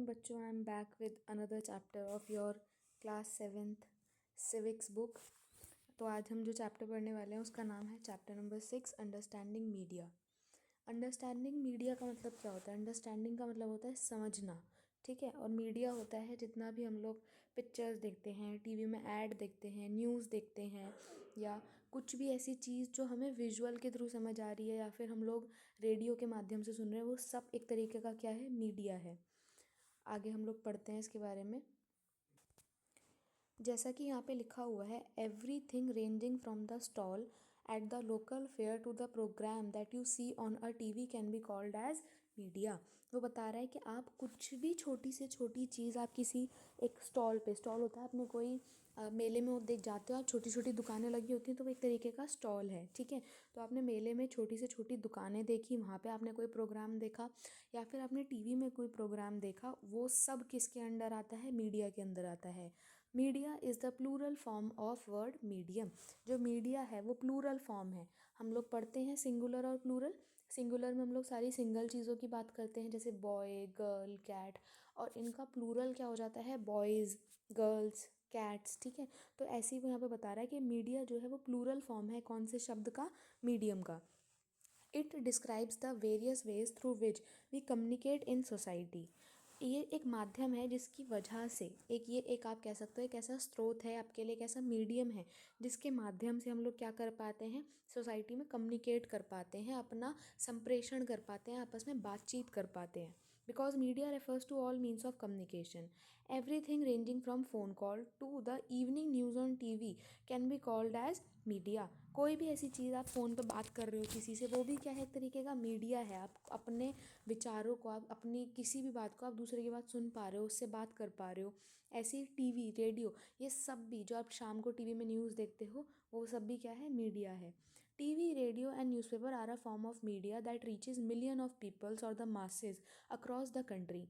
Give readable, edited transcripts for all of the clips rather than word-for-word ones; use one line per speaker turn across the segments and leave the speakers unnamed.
बच्चों, I am back with another chapter of your class 7th civics book. तो आज हम जो चैप्टर पढ़ने वाले हैं उसका नाम है chapter number 6, understanding media. Understanding media का मतलब क्या होता है? अंडरस्टैंडिंग का मतलब होता है समझना, ठीक है। और मीडिया होता है जितना भी हम लोग पिक्चर्स देखते हैं, टीवी में ऐड देखते हैं, न्यूज़ देखते हैं, या कुछ भी ऐसी चीज़ जो हमें विजुअल के थ्रू समझ आ रही है या फिर हम लोग रेडियो के माध्यम से सुन रहे हैं, वो सब एक तरीके का क्या है? मीडिया है। आगे हम लोग पढ़ते हैं इसके बारे में। जैसा कि यहाँ पे लिखा हुआ है, everything ranging from the stall at the local fair to the programme that you see on a TV can be called as media. वो बता रहा है कि आप कुछ भी छोटी से छोटी चीज़, आप किसी एक स्टॉल होता है, आपने कोई मेले में देख जाते हो आप, छोटी छोटी दुकानें लगी होती हैं, तो वो एक तरीके का स्टॉल है, ठीक है। तो आपने मेले में छोटी से छोटी दुकानें देखी, वहाँ पे आपने कोई प्रोग्राम देखा, या फिर आपने टीवी में कोई प्रोग्राम देखा, वो सब किसके अंडर आता है? मीडिया के अंदर आता है। Media is the plural form of word medium. जो मीडिया है वो प्लूरल फॉर्म है। हम लोग पढ़ते हैं सिंगुलर और प्लूरल। सिंगुलर में हम लोग सारी सिंगल चीज़ों की बात करते हैं, जैसे बॉय, गर्ल, कैट, और इनका प्लूरल क्या हो जाता है? बॉयज़, गर्ल्स, कैट्स, ठीक है। तो ऐसे ही वो यहाँ पे बता रहा है कि मीडिया जो है वो प्लूरल फॉर्म है कौन से शब्द का? मीडियम का। It describes the various ways through which we communicate in society. ये एक माध्यम है जिसकी वजह से एक आप कह सकते हो एक ऐसा स्रोत है आपके लिए, एक ऐसा मीडियम है जिसके माध्यम से हम लोग क्या कर पाते हैं? सोसाइटी में कम्युनिकेट कर पाते हैं, अपना संप्रेषण कर पाते हैं, आपस में बातचीत कर पाते हैं। Because media refers to all means of communication. Everything ranging from phone call to the evening news on TV can be called as media. कोई भी ऐसी चीज़ आप फ़ोन पे बात कर रहे हो किसी से, वो भी क्या है? एक तरीके का मीडिया है। आप अपने विचारों को, आप अपनी किसी भी बात को आप दूसरे की बात सुन पा रहे हो, उससे बात कर पा रहे हो। ऐसे ही टीवी, रेडियो, ये सब भी जो आप शाम को टीवी में न्यूज़ देखते हो, वो सब भी क्या है? मीडिया है। TV, radio and newspaper are a form of media that reaches million of peoples और the masses across the country.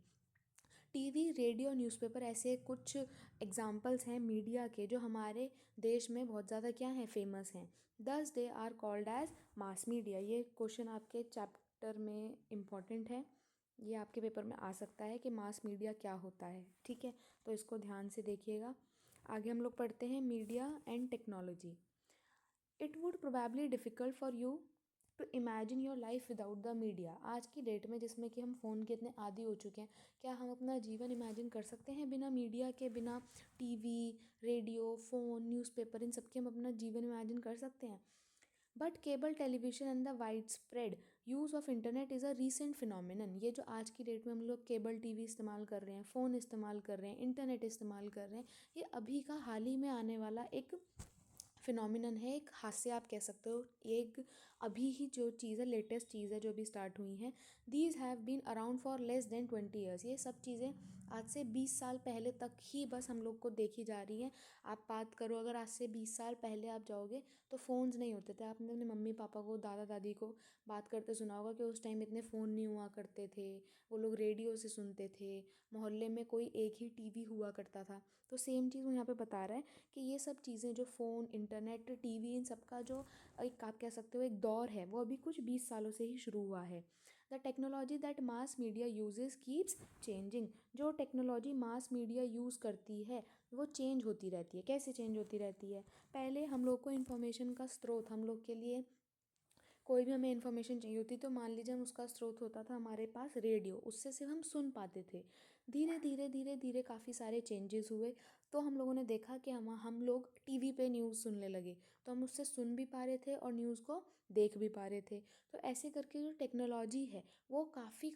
TV, radio, newspaper ऐसे कुछ एग्जाम्पल्स हैं मीडिया के जो हमारे देश में बहुत ज़्यादा क्या हैं? फेमस हैं। These they are called as mass media. ये क्वेश्चन आपके चैप्टर में इम्पॉर्टेंट है, ये आपके पेपर में आ सकता है कि मास मीडिया क्या होता है, ठीक है। तो इसको ध्यान से देखिएगा। आगे हम लोग पढ़ते हैं media and technology. It would probably difficult for you to imagine your life without the media. आज की डेट में जिसमें कि हम फ़ोन के इतने आदी हो चुके हैं, क्या हम अपना जीवन इमेजिन कर सकते हैं बिना मीडिया के? बिना टीवी, रेडियो, फ़ोन, न्यूज़पेपर, इन सब के हम अपना जीवन इमेजिन कर सकते हैं? But cable television and the wide spread use of internet is a recent phenomenon. ये जो आज की डेट में हम लोग केबल टीवी इस्तेमाल कर रहे हैं, फ़ोन इस्तेमाल कर रहे हैं, इंटरनेट इस्तेमाल कर रहे हैं, ये अभी का हाल ही में आने वाला एक फिनोमिनन है, एक हास्य आप कह सकते हो। एक अभी ही जो चीज़ है, लेटेस्ट चीज़ है जो अभी स्टार्ट हुई हैं। These have been around for less than 20 years. ये सब चीज़ें आज से 20 साल पहले तक ही बस हम लोग को देखी जा रही हैं। आप बात करो, अगर आज से 20 साल पहले आप जाओगे तो फ़ोन्स नहीं होते थे। आपने अपने मम्मी पापा को, दादा दादी को बात करते सुना होगा कि उस टाइम इतने फ़ोन नहीं हुआ करते थे, वो लोग रेडियो से सुनते थे, मोहल्ले में कोई एक ही टीवी हुआ करता था। तो सेम चीज़ वो यहाँ पे बता रहा है कि ये सब चीज़ें जो फ़ोन, इंटरनेट, टीवी, इन सब का जो एक आप कह सकते हो एक दौर है, वो अभी कुछ 20 सालों से ही शुरू हुआ है। The technology that mass media uses keeps changing. जो टेक्नोलॉजी मास मीडिया यूज़ करती है वो चेंज होती रहती है। कैसे चेंज होती रहती है? पहले हम लोग को इन्फॉर्मेशन का स्रोत, हम लोग के लिए कोई भी हमें इन्फॉर्मेशन चाहिए होती तो मान लीजिए हम उसका स्रोत होता था हमारे पास रेडियो, उससे सिर्फ हम सुन पाते थे। धीरे धीरे धीरे धीरे काफ़ी सारे चेंजेस हुए, तो हम लोगों ने देखा कि हम लोग टीवी पे न्यूज़ सुनने लगे, तो हम उससे सुन भी पा रहे थे और न्यूज़ को देख भी पा रहे थे। तो ऐसे करके जो टेक्नोलॉजी है वो काफ़ी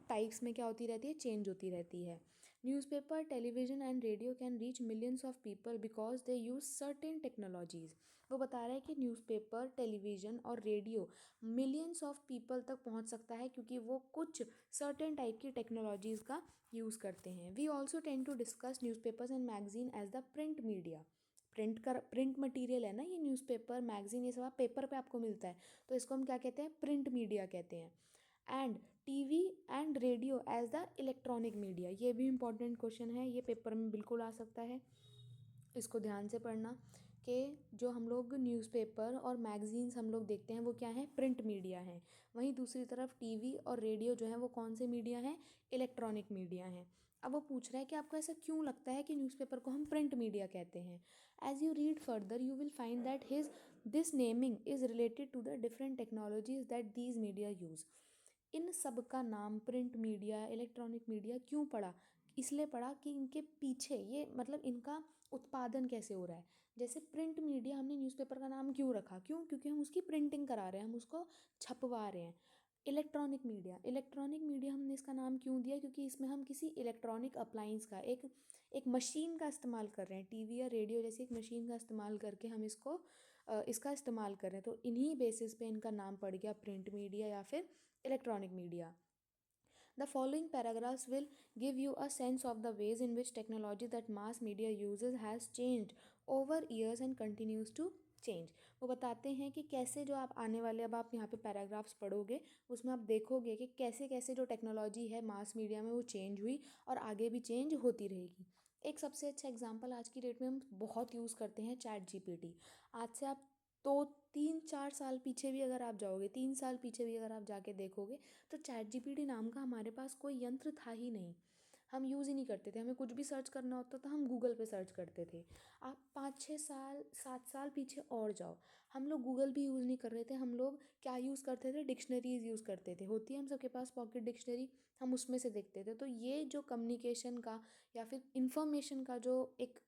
टाइप्स में क्या होती रहती है? चेंज होती रहती है। Newspaper, television and radio can reach millions of people because they use certain technologies. वो बता रहा है कि न्यूज़पेपर, टेलीविज़न और रेडियो मिलियंस ऑफ पीपल तक पहुंच सकता है क्योंकि वो कुछ सर्टेन टाइप की टेक्नोलॉजीज़ का यूज़ करते हैं। We also tend to discuss newspapers and magazine as the print media. Print material है ना ये, न्यूज़पेपर, मैगजीन, ये सब आप पेपर पे आपको मिलता है, तो इसको हम क्या कहते हैं? प्रिंट मीडिया कहते हैं। And TV and radio as the electronic media. ये भी इंपॉर्टेंट क्वेश्चन है, ये पेपर में बिल्कुल आ सकता है, इसको ध्यान से पढ़ना। कि जो हम लोग न्यूज़पेपर और मैगज़ीन्स हम लोग देखते हैं वो क्या है, प्रिंट मीडिया है। वहीं दूसरी तरफ टीवी और रेडियो जो है वो कौन से मीडिया हैं, इलेक्ट्रॉनिक मीडिया हैं। अब वो पूछ रहा है कि आपको ऐसा क्यों लगता है कि न्यूज़पेपर को हम प्रिंट मीडिया कहते हैं। As you read further you will find that his this naming is related to the different technologies that these media use. इन सब का नाम प्रिंट मीडिया, इलेक्ट्रॉनिक मीडिया क्यों पड़ा? इसलिए पड़ा कि इनके पीछे ये मतलब इनका उत्पादन कैसे हो रहा है। जैसे प्रिंट मीडिया हमने न्यूज़पेपर का नाम क्यों रखा, क्यों, क्योंकि हम उसकी प्रिंटिंग करा रहे हैं, हम उसको छपवा रहे हैं। इलेक्ट्रॉनिक मीडिया हमने इसका नाम क्यों दिया, क्योंकि इसमें हम किसी इलेक्ट्रॉनिक अप्लाइंस का एक मशीन का इस्तेमाल कर रहे हैं, टीवी या रेडियो जैसी एक मशीन का इस्तेमाल करके हम इसका इस्तेमाल कर रहे हैं। तो इन्हीं बेसिस पे इनका नाम पड़ गया प्रिंट मीडिया या फिर electronic media. The following paragraphs will give you a sense of the ways in which technology that mass media uses has changed over years and continues to change. वो बताते हैं कि कैसे जो आप आने वाले, अब आप यहाँ पे पैराग्राफ्स पढ़ोगे उसमें आप देखोगे कि कैसे कैसे जो टेक्नोलॉजी है मास मीडिया में वो चेंज हुई और आगे भी चेंज होती रहेगी। एक सबसे अच्छा एग्जांपल आज की डेट में हम बहुत यूज़ करते हैं, चैट जीपीटी। आज से आप 2 3 4 साल पीछे भी अगर आप जाओगे, 3 साल पीछे भी अगर आप जाके देखोगे तो चैट जीपीटी नाम का हमारे पास कोई यंत्र था ही नहीं। हम यूज़ ही नहीं करते थे, हमें कुछ भी सर्च करना होता था हम गूगल पे सर्च करते थे। आप 5 6 साल 7 साल पीछे और जाओ, हम लोग गूगल भी यूज़ नहीं कर रहे थे, हम लोग क्या यूज़ करते थे, डिक्शनरीज़ यूज़ करते थे। होती है हम सबके पास पॉकेट डिक्शनरी, हम उसमें से देखते थे। तो ये जो कम्युनिकेशन का या फिर इंफॉर्मेशन का जो एक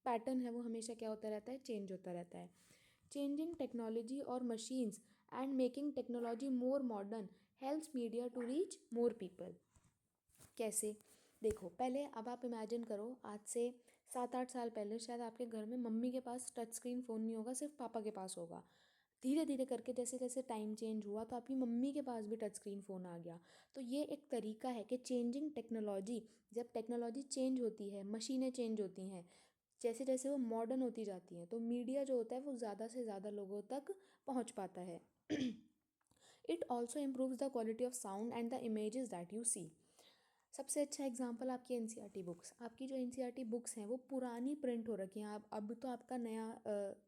पैटर्न है वो हमेशा क्या होता रहता है, चेंज होता रहता है। चेंजिंग टेक्नोलॉजी और machines and making technology more modern helps media to reach more people. कैसे? देखो, पहले अब आप इमेजिन करो, आज से 7 8 साल पहले शायद आपके घर में मम्मी के पास टच स्क्रीन फ़ोन नहीं होगा, सिर्फ पापा के पास होगा। धीरे धीरे करके जैसे जैसे टाइम चेंज हुआ तो आपकी मम्मी के पास भी टच स्क्रीन फ़ोन आ गया। तो ये एक तरीका है कि चेंजिंग टेक्नोलॉजी, जब टेक्नोलॉजी चेंज होती है, मशीनें चेंज होती हैं, जैसे जैसे वो मॉडर्न होती जाती हैं, तो मीडिया जो होता है वो ज़्यादा से ज़्यादा लोगों तक पहुंच पाता है। It also improves the quality of sound and the images that you see. सबसे अच्छा एग्जांपल आपकी एनसीईआरटी बुक्स, आपकी जो एनसीईआरटी बुक्स हैं वो पुरानी प्रिंट हो रखी हैं। आप अब तो आपका नया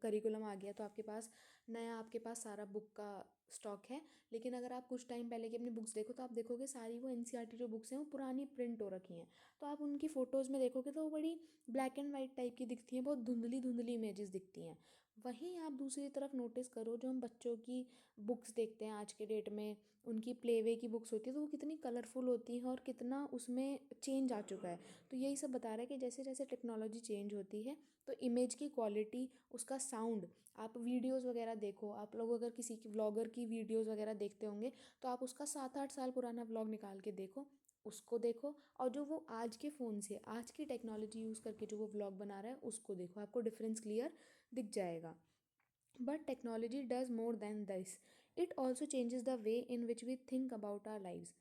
करिकुलम आ गया तो आपके पास सारा बुक का स्टॉक है। लेकिन अगर आप कुछ टाइम पहले की अपनी बुक्स देखो तो आप देखोगे सारी वो एनसीईआरटी जो बुक्स हैं वो पुरानी प्रिंट हो रखी हैं। तो आप उनकी फ़ोटोज़ में देखोगे तो वो बड़ी ब्लैक एंड वाइट टाइप की दिखती हैं, बहुत धुंधली धुंधली इमेजेस दिखती हैं। वहीं आप दूसरी तरफ नोटिस करो, जो हम बच्चों की बुक्स देखते हैं आज के डेट में, उनकी प्ले वे की बुक्स होती है तो वो कितनी कलरफुल होती हैं और कितना उसमें चेंज आ चुका है। तो यही सब बता रहा है कि जैसे जैसे टेक्नोलॉजी चेंज होती है तो इमेज की क्वालिटी, उसका साउंड, आप वीडियोस वगैरह देखो, आप लोग अगर किसी की व्लॉगर की वीडियोस वगैरह देखते होंगे तो आप उसका 7 8 साल पुराना व्लॉग निकाल के देखो, उसको देखो, और जो वो आज के फ़ोन से आज की टेक्नोलॉजी यूज़ करके जो वो व्लॉग बना रहा है उसको देखो, आपको डिफरेंस क्लियर दिख जाएगा। But technology does more than this. It also changes the way in which we think about our lives.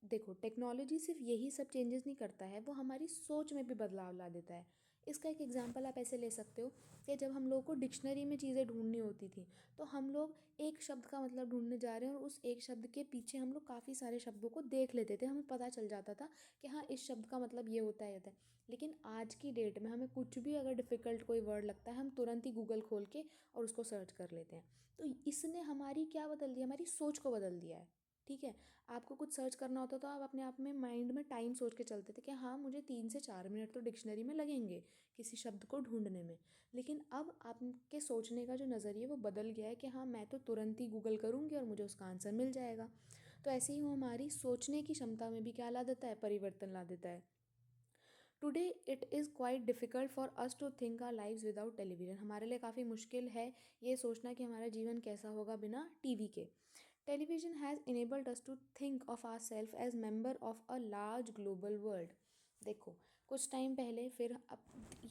देखो, टेक्नोलॉजी सिर्फ यही सब चेंजेस नहीं करता है, वो हमारी सोच में भी बदलाव ला देता है। इसका एक एग्जांपल आप ऐसे ले सकते हो कि जब हम लोगों को डिक्शनरी में चीज़ें ढूंढनी होती थी तो हम लोग एक शब्द का मतलब ढूंढने जा रहे हैं और उस एक शब्द के पीछे हम लोग काफ़ी सारे शब्दों को देख लेते थे, हमें पता चल जाता था कि हाँ इस शब्द का मतलब ये होता है, ये होता है। लेकिन आज की डेट में हमें कुछ भी अगर डिफ़िकल्ट कोई वर्ड लगता है हम तुरंत ही गूगल खोल के और उसको सर्च कर लेते हैं। तो इसने हमारी क्या बदल दिया, हमारी सोच को बदल दिया है। ठीक है, आपको कुछ सर्च करना होता तो आप अपने आप में माइंड में टाइम सोच के चलते थे कि हाँ मुझे 3 से 4 मिनट तो डिक्शनरी में लगेंगे किसी शब्द को ढूंढने में। लेकिन अब आपके सोचने का जो नज़रिया वो बदल गया है कि हाँ मैं तो तुरंत ही गूगल करूँगी और मुझे उसका आंसर मिल जाएगा। तो ऐसे ही वो हमारी सोचने की क्षमता में भी क्या ला देता है, परिवर्तन ला देता है। Today it is quite difficult for us to think our lives without television. हमारे लिए काफ़ी मुश्किल है ये सोचना कि हमारा जीवन कैसा होगा बिना टीवी के। Television has enabled us to think of our self as member of a large global world. देखो, कुछ टाइम पहले, फिर अब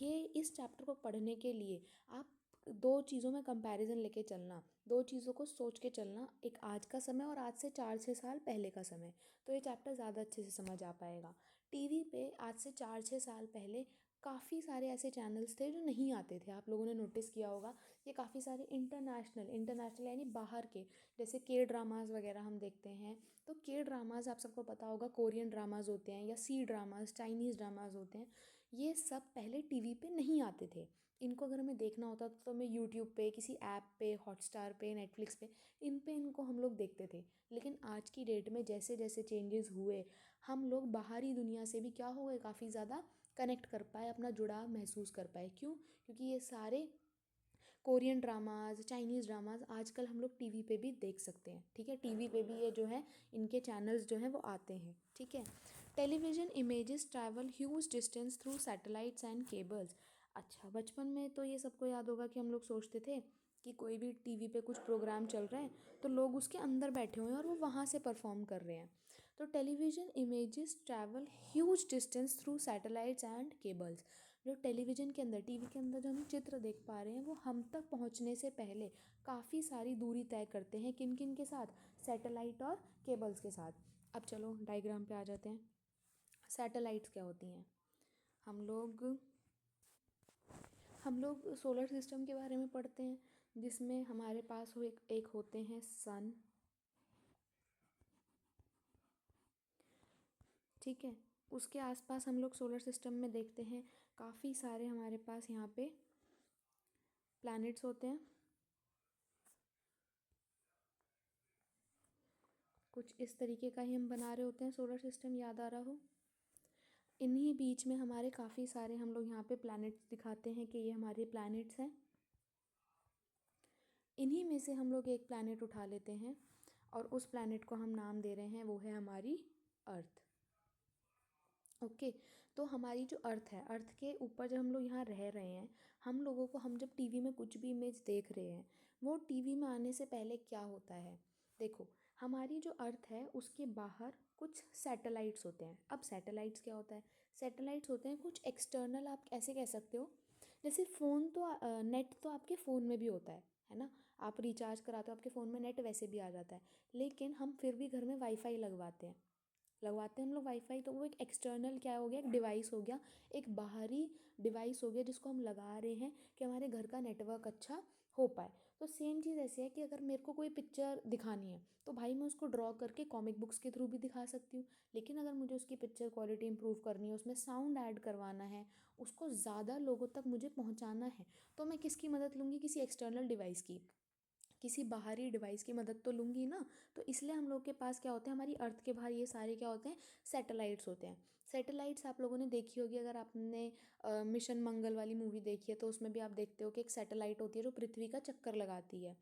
ये इस चैप्टर को पढ़ने के लिए आप दो चीज़ों में कंपैरिजन लेके चलना, दो चीज़ों को सोच के चलना, एक आज का समय और आज से 4 6 साल पहले का समय, तो ये चैप्टर ज़्यादा अच्छे से समझ आ पाएगा। टीवी पे आज से 4 6 साल पहले काफ़ी सारे ऐसे चैनल्स थे जो नहीं आते थे, आप लोगों ने नोटिस किया होगा। ये काफ़ी सारे इंटरनेशनल इंटरनेशनल यानी बाहर के, जैसे के ड्रामाज़ वगैरह हम देखते हैं तो के ड्रामाज़ आप सबको पता होगा कोरियन ड्रामाज़ होते हैं या सी ड्रामाज़ चाइनीज़ ड्रामाज़ होते हैं। ये सब पहले टीवी पे नहीं आते थे। इनको अगर हमें देखना होता तो हमें यूट्यूब पे, किसी ऐप पे, हॉटस्टार पे, नेटफ्लिक्स पे इनको हम लोग देखते थे। लेकिन आज की डेट में जैसे जैसे चेंजेस हुए, हम लोग बाहरी दुनिया से भी क्या हो गए, काफ़ी ज़्यादा कनेक्ट कर पाए, अपना जुड़ाव महसूस कर पाए। क्यों? क्योंकि ये सारे कोरियन ड्रामाज, चाइनीज़ ड्रामाज आजकल हम लोग टीवी पे भी देख सकते हैं। ठीक है, टीवी पे भी ये जो है, इनके चैनल्स जो हैं वो आते हैं। ठीक है। Television images travel huge distance through satellites and cables. अच्छा, बचपन में तो ये सबको याद होगा कि हम लोग सोचते थे कि कोई भी टीवी पे कुछ प्रोग्राम चल रहा है तो लोग उसके अंदर बैठे हुए हैं और वो वहाँ से परफॉर्म कर रहे हैं। तो television images travel huge distance through satellites and cables. जो टेलीविज़न के अंदर, टीवी के अंदर जो हम चित्र देख पा रहे हैं, वो हम तक पहुंचने से पहले काफ़ी सारी दूरी तय करते हैं। किन किन के साथ? सैटेलाइट और केबल्स के साथ। अब चलो डायग्राम पे आ जाते हैं। सैटेलाइट्स क्या होती हैं? हम लोग सोलर सिस्टम के बारे में पढ़ते हैं, जिसमें हमारे पास हो एक होते हैं सन। ठीक है। उसके आसपास हम लोग सोलर सिस्टम में देखते हैं काफ़ी सारे हमारे पास यहाँ पे प्लैनेट्स होते हैं। कुछ इस तरीके का ही हम बना रहे होते हैं सोलर सिस्टम, याद आ रहा हो। इन्हीं बीच में हमारे काफ़ी सारे हम लोग यहाँ पे प्लैनेट्स दिखाते हैं कि ये हमारे प्लैनेट्स हैं। इन्हीं में से हम लोग एक प्लैनेट उठा लेते हैं और उस प्लैनेट को हम नाम दे रहे हैं, वो है हमारी अर्थ। ओके। तो हमारी जो अर्थ है, अर्थ के ऊपर जब हम लोग यहाँ रह रहे हैं, हम लोगों को, हम जब टीवी में कुछ भी इमेज देख रहे हैं, वो टीवी में आने से पहले क्या होता है? देखो, हमारी जो अर्थ है उसके बाहर कुछ सैटेलाइट्स होते हैं। अब सैटेलाइट्स क्या होता है? सैटेलाइट्स होते हैं कुछ एक्सटर्नल, आप ऐसे कह सकते हो जैसे फ़ोन तो नेट तो आपके फ़ोन में भी होता है ना। आप रिचार्ज कराते हो, आपके फ़ोन में नेट वैसे भी आ जाता है। लेकिन हम फिर भी घर में वाईफाई लगवाते हैं हम लोग वाईफाई। तो वो एक एक्सटर्नल क्या हो गया, एक डिवाइस हो गया, एक बाहरी डिवाइस हो गया, जिसको हम लगा रहे हैं कि हमारे घर का नेटवर्क अच्छा हो पाए। तो सेम चीज़ ऐसी है कि अगर मेरे को कोई पिक्चर दिखानी है तो भाई मैं उसको ड्रॉ करके कॉमिक बुक्स के थ्रू भी दिखा सकती हूँ। लेकिन अगर मुझे उसकी पिक्चर क्वालिटी इंप्रूव करनी है, उसमें साउंड ऐड करवाना है, उसको ज़्यादा लोगों तक मुझे पहुँचाना है, तो मैं किसकी मदद लूँगी? किसी एक्सटर्नल डिवाइस की, किसी बाहरी डिवाइस की मदद तो लूँगी ना। तो इसलिए हम लोग के पास क्या होते हैं, हमारी अर्थ के बाहर ये सारे क्या होते हैं? सैटेलाइट्स होते हैं। सैटेलाइट्स आप लोगों ने देखी होगी, अगर आपने मिशन मंगल वाली मूवी देखी है तो उसमें भी आप देखते हो कि एक सैटेलाइट होती है जो पृथ्वी का चक्कर लगाती है।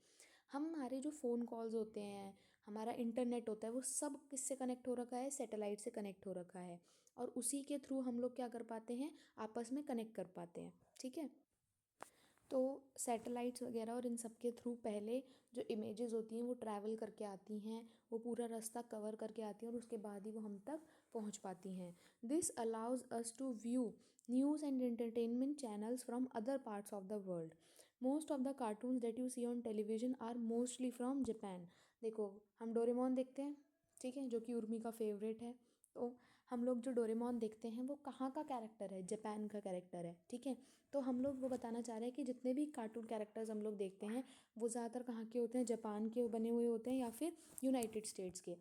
हमारे जो फ़ोन कॉल्स होते हैं, हमारा इंटरनेट होता है, वो सब किससे कनेक्ट हो रखा है? सैटेलाइट से कनेक्ट हो रखा है। और उसी के थ्रू हम लोग क्या कर पाते हैं? आपस में कनेक्ट कर पाते हैं। ठीक है। तो सैटेलाइट्स वगैरह और इन सब के थ्रू पहले जो इमेजेस होती हैं वो ट्रैवल करके आती हैं, वो पूरा रास्ता कवर करके आती हैं और उसके बाद ही वो हम तक पहुंच पाती हैं। This allows us to view news and entertainment channels from other parts of the world. Most of the cartoons that you see on television are mostly from Japan. देखो, हम डोरेमोन देखते हैं, ठीक है, जो कि उर्मी का फेवरेट है। तो हम लोग जो डोरेमोन देखते हैं वो कहाँ का कैरेक्टर है? जापान का कैरेक्टर है। ठीक है। तो हम लोग वो बताना चाह रहे हैं कि जितने भी कार्टून कैरेक्टर्स हम लोग देखते हैं वो ज़्यादातर कहाँ के होते हैं? जापान के बने हुए होते हैं या फिर यूनाइटेड स्टेट्स के।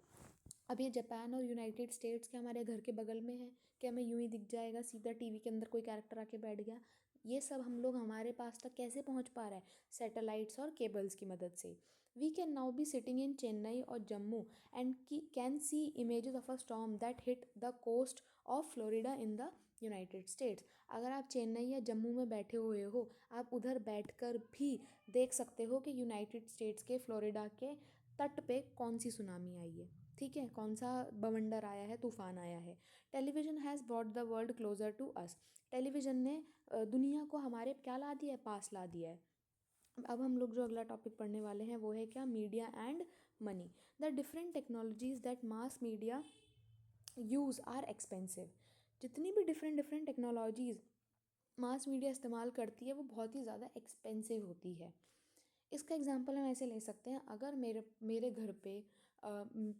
अब ये जापान और यूनाइटेड स्टेट्स के हमारे घर के बगल में है कि हमें यूं ही दिख जाएगा सीधा टीवी के अंदर कोई कैरेक्टर आके बैठ गया? ये सब हम लोग हमारे पास तक कैसे पहुंच पा रहा है? सैटेलाइट्स और केबल्स की मदद से। We can now be sitting in Chennai और Jammu and can see images of a storm that hit the coast of Florida in the United States. अगर आप चेन्नई या जम्मू में बैठे हुए हो, आप उधर बैठकर भी देख सकते हो कि यूनाइटेड स्टेट्स के फ्लोरिडा के तट पे कौन सी सुनामी आई है। ठीक है, कौन सा बवंडर आया है, तूफान आया है। Television has brought the world closer to us. Television ने दुनिया को हमारे क्या ला दिया है? पास ला दिया है। अब हम लोग जो अगला टॉपिक पढ़ने वाले हैं वो है क्या? Media and money. The different technologies that mass media use are expensive. जितनी भी different different technologies mass media इस्तेमाल करती है वो बहुत ही ज़्यादा एक्सपेंसिव होती है। इसका एग्जांपल हम ऐसे ले सकते हैं, अगर मेरे मेरे घर पे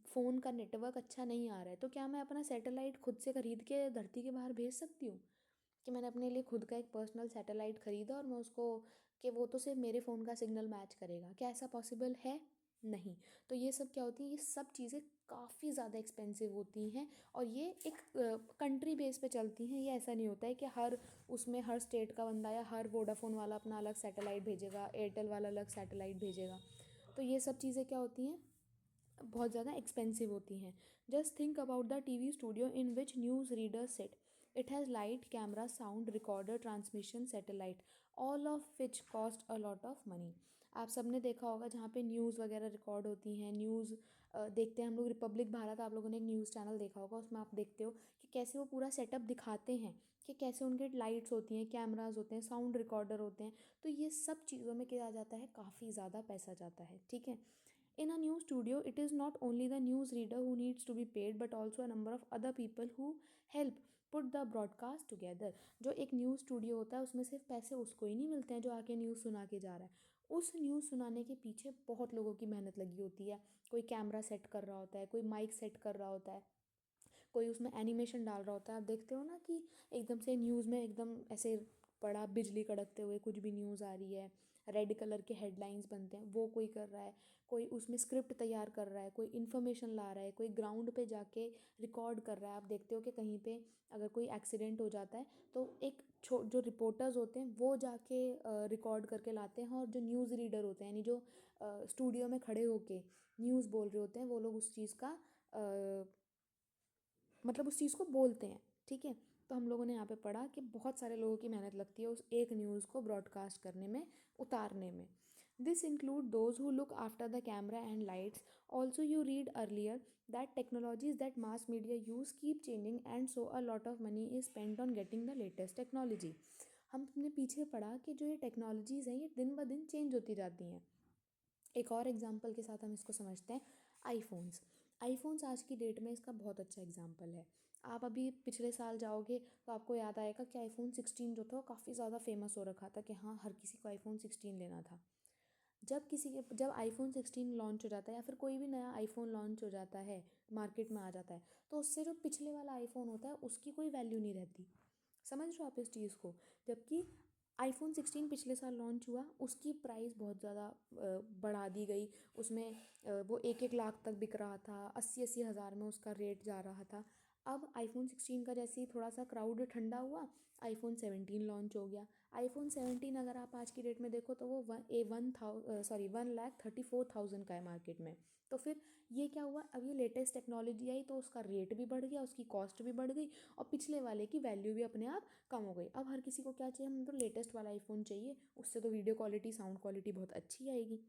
फ़ोन का नेटवर्क अच्छा नहीं आ रहा है तो क्या मैं अपना सैटेलाइट खुद से ख़रीद के धरती के बाहर भेज सकती हूँ? कि मैंने अपने लिए खुद का एक पर्सनल सैटेलाइट ख़रीदा और मैं उसको, कि वो तो सिर्फ मेरे फ़ोन का सिग्नल मैच करेगा, क्या ऐसा पॉसिबल है? नहीं। तो ये सब क्या होती है, ये सब चीज़ें काफ़ी ज़्यादा एक्सपेंसिव होती हैं और ये एक कंट्री बेस पे चलती हैं। ये ऐसा नहीं होता है कि हर उसमें हर स्टेट का बंदा या हर वोडाफोन वाला अपना अलग सैटेलाइट भेजेगा, एयरटेल वाला अलग सैटेलाइट भेजेगा। तो ये सब चीज़ें क्या होती हैं, बहुत ज़्यादा एक्सपेंसिव होती हैं। Just think about the TV studio in which news reader sit. It has light, camera, sound, recorder, transmission, satellite, all of which cost a lot of money. आप सब ने देखा होगा जहाँ पे न्यूज़ वगैरह रिकॉर्ड होती हैं, न्यूज़ देखते हैं हम लोग। रिपब्लिक भारत आप लोगों ने एक न्यूज़ चैनल देखा होगा, उसमें आप देखते हो कि कैसे वो पूरा सेटअप दिखाते हैं कि कैसे उनके लाइट्स होती हैं, कैमराज होते हैं, साउंड रिकॉर्डर होते हैं। तो ये सब चीज़ों में क्या जाता है, काफ़ी ज़्यादा पैसा जाता है, ठीक है। In a news studio, it is not only the news reader who needs to be paid, but also a number of other people who help put the broadcast together. जो एक न्यूज़ स्टूडियो होता है उसमें सिर्फ पैसे उसको ही नहीं मिलते हैं जो आके न्यूज़ सुना के जा रहा है। उस न्यूज़ सुनाने के पीछे बहुत लोगों की मेहनत लगी होती है। कोई कैमरा सेट कर रहा होता है, कोई माइक सेट कर रहा होता है, कोई उसमें एनिमेशन डाल रहा होता है। आप देखते हो ना कि एकदम से न्यूज़ में एकदम ऐसे बड़ा बिजली कड़कते हुए कुछ भी न्यूज़ आ रही है, रेड कलर के हेडलाइंस बनते हैं, वो कोई कर रहा है। कोई उसमें स्क्रिप्ट तैयार कर रहा है, कोई इन्फॉर्मेशन ला रहा है, कोई ग्राउंड पे जाके रिकॉर्ड कर रहा है। आप देखते हो कि कहीं पे अगर कोई एक्सीडेंट हो जाता है तो एक जो रिपोर्टर्स होते हैं वो जाके रिकॉर्ड करके लाते हैं, और जो न्यूज़ रीडर होते हैं यानी जो स्टूडियो में खड़े होके न्यूज़ बोल रहे होते हैं वो लोग उस चीज़ का मतलब उस चीज़ को बोलते हैं, ठीक है। तो हम लोगों ने यहाँ पे पढ़ा कि बहुत सारे लोगों की मेहनत लगती है उस एक न्यूज़ को ब्रॉडकास्ट करने में, उतारने में। This include those who look after the camera and lights. Also you read earlier that technologies that mass media use keep changing and so a lot of money is spent on getting the latest technology. हमने पीछे पढ़ा कि जो ये technologies हैं ये दिन ब दिन चेंज होती जाती हैं। एक और एग्जांपल के साथ हम इसको समझते हैं, आईफोन्स। आईफोन्स आज की डेट में इसका बहुत अच्छा एग्जांपल है। आप अभी पिछले साल जाओगे तो आपको याद आएगा कि आईफोन 16 जो था वो काफ़ी ज़्यादा फेमस हो रखा था कि हाँ हर किसी को आईफोन 16 लेना था। जब आईफोन 16 लॉन्च हो जाता है या फिर कोई भी नया आईफोन लॉन्च हो जाता है, मार्केट में आ जाता है, तो उससे जो पिछले वाला आईफोन होता है उसकी कोई वैल्यू नहीं रहती। समझ रहे हो आप इस चीज़ को। जबकि आईफोन 16 पिछले साल लॉन्च हुआ, उसकी प्राइस बहुत ज़्यादा बढ़ा दी गई। उसमें वो 1-1 लाख तक बिक रहा था, 80-80 हज़ार में उसका रेट जा रहा था। अब आईफोन 16 का जैसे ही थोड़ा सा क्राउड ठंडा हुआ, आईफोन 17 लॉन्च हो गया। आईफोन 17 अगर आप आज की डेट में देखो तो वो 1,34,000 का है मार्केट में। तो फिर ये क्या हुआ, अब ये लेटेस्ट टेक्नोलॉजी आई तो उसका रेट भी बढ़ गया, उसकी कॉस्ट भी बढ़ गई और पिछले वाले की वैल्यू भी अपने आप कम हो गई। अब हर किसी को क्या चाहिए, हम तो लेटेस्ट वाला आईफोन चाहिए, उससे तो वीडियो क्वालिटी, साउंड क्वालिटी बहुत अच्छी आएगी।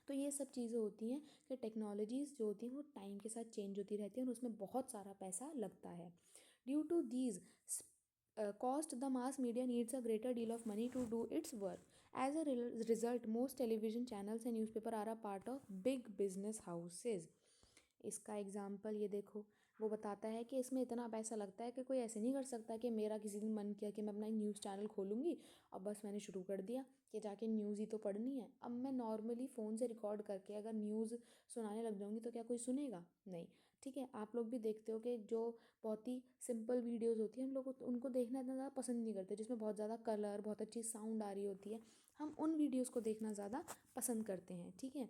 तो ये सब चीज़ें होती हैं कि टेक्नोलॉजीज़ जो होती हैं वो टाइम के साथ चेंज होती रहती हैं और उसमें बहुत सारा पैसा लगता है। Due to these cost, the mass media needs a greater deal of money to do its work. As a result, most television channels and newspaper are a part of big business houses. इसका example ये देखो, वो बताता है कि इसमें इतना पैसा लगता है कि कोई ऐसे नहीं कर सकता कि मेरा किसी दिन मन किया कि मैं अपना एक न्यूज़ चैनल खोलूँगी और बस मैंने शुरू कर दिया कि जाके न्यूज़ ही तो पढ़नी है। अब मैं नॉर्मली फ़ोन से रिकॉर्ड करके अगर न्यूज़ सुनाने लग जाऊँगी तो क्या कोई सुनेगा? नहीं, ठीक है। आप लोग भी देखते हो कि जो बहुत ही सिंपल वीडियोज़ होती हैं हम लोग उनको देखना इतना ज़्यादा पसंद नहीं करते, जिसमें बहुत ज़्यादा कलर, बहुत अच्छी साउंड आ रही होती है, हम उन वीडियोज़ को देखना ज़्यादा पसंद करते हैं, ठीक है।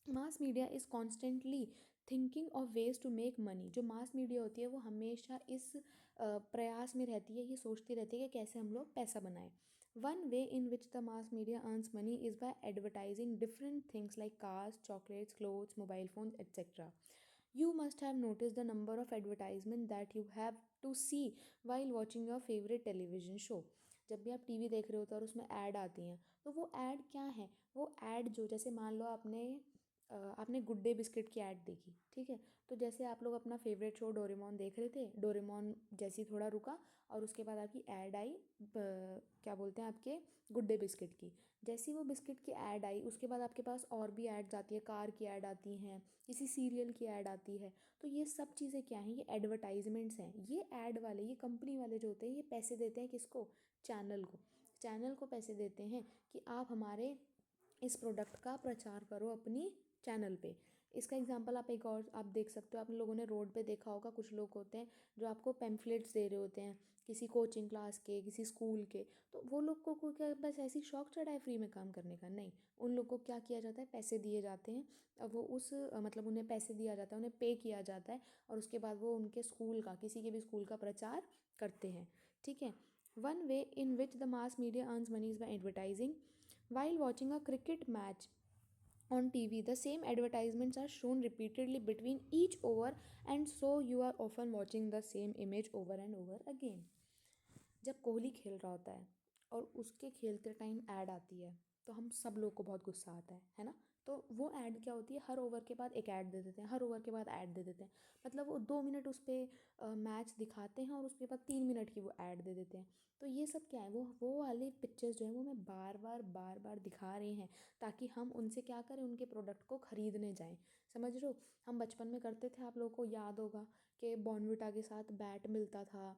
Mass media is constantly thinking of ways to make money. जो मास मीडिया होती है वो हमेशा इस प्रयास में रहती है, ये सोचती रहती है कि कैसे हम लोग पैसा बनाएं। One way in which the mass media earns money is by advertising different things like cars, chocolates, clothes, mobile phone etcetera. You must have noticed the number of advertisement that you have to see while watching your favorite television show. जब भी आप TV देख रहे होते हो और उसमें add आती हैं तो वो ऐड क्या है, वो ऐड जो जैसे मान लो आपने गुड डे बिस्किट की ऐड देखी, ठीक है। तो जैसे आप लोग अपना फेवरेट शो डोरेमोन देख रहे थे, डोरेमोन जैसी थोड़ा रुका और उसके बाद आपकी ऐड आई क्या बोलते हैं आपके गुड डे बिस्किट की। जैसी वो बिस्किट की ऐड आई उसके बाद आपके पास और भी ऐड्स आती है, कार की ऐड आती हैं, किसी सीरियल की ऐड आती है। तो ये सब चीज़ें क्या हैं, ये एडवर्टाइजमेंट्स हैं। ये ऐड वाले, ये कंपनी वाले जो होते हैं ये पैसे देते हैं किसको, चैनल को। चैनल को पैसे देते हैं कि आप हमारे इस प्रोडक्ट का प्रचार करो अपनी चैनल पे। इसका एग्जांपल आप एक और आप देख सकते हो, आप लोगों ने रोड पे देखा होगा, कुछ लोग होते हैं जो आपको पैम्फलेट्स दे रहे होते हैं किसी कोचिंग क्लास के, किसी स्कूल के। तो वो लोग को क्या बस ऐसे ही शौक चढ़ा है फ्री में काम करने का? नहीं, उन लोग को क्या किया जाता है, पैसे दिए जाते हैं। अब वो उस मतलब उन्हें पैसे दिया जाता है, उन्हें पे किया जाता है, और उसके बाद वो उनके स्कूल का, किसी के भी स्कूल का प्रचार करते हैं। ठीक है। One way in which the mass media earns money is by advertising. While watching a cricket match on TV, the same advertisements are shown repeatedly between each over, and so you are often watching the same image over and over again. जब कोहली खेल रहा होता है और उसके खेलते time add आती है, तो हम सब लोग को बहुत गुस्सा आता है ना? तो वो ऐड क्या होती है, हर ओवर के बाद एक ऐड दे देते हैं, हर ओवर के बाद ऐड दे देते हैं। मतलब वो 2 मिनट उस पर मैच दिखाते हैं और उसके बाद 3 मिनट की वो ऐड दे देते हैं। तो ये सब क्या है, वो वाली पिक्चर्स जो है वो हमें बार बार दिखा रहे हैं, ताकि हम उनसे क्या करें, उनके प्रोडक्ट को ख़रीदने जाएं। समझ रहे हो? हम बचपन में करते थे, आप लोगों को याद होगा कि बॉर्नविटा के साथ बैट मिलता था,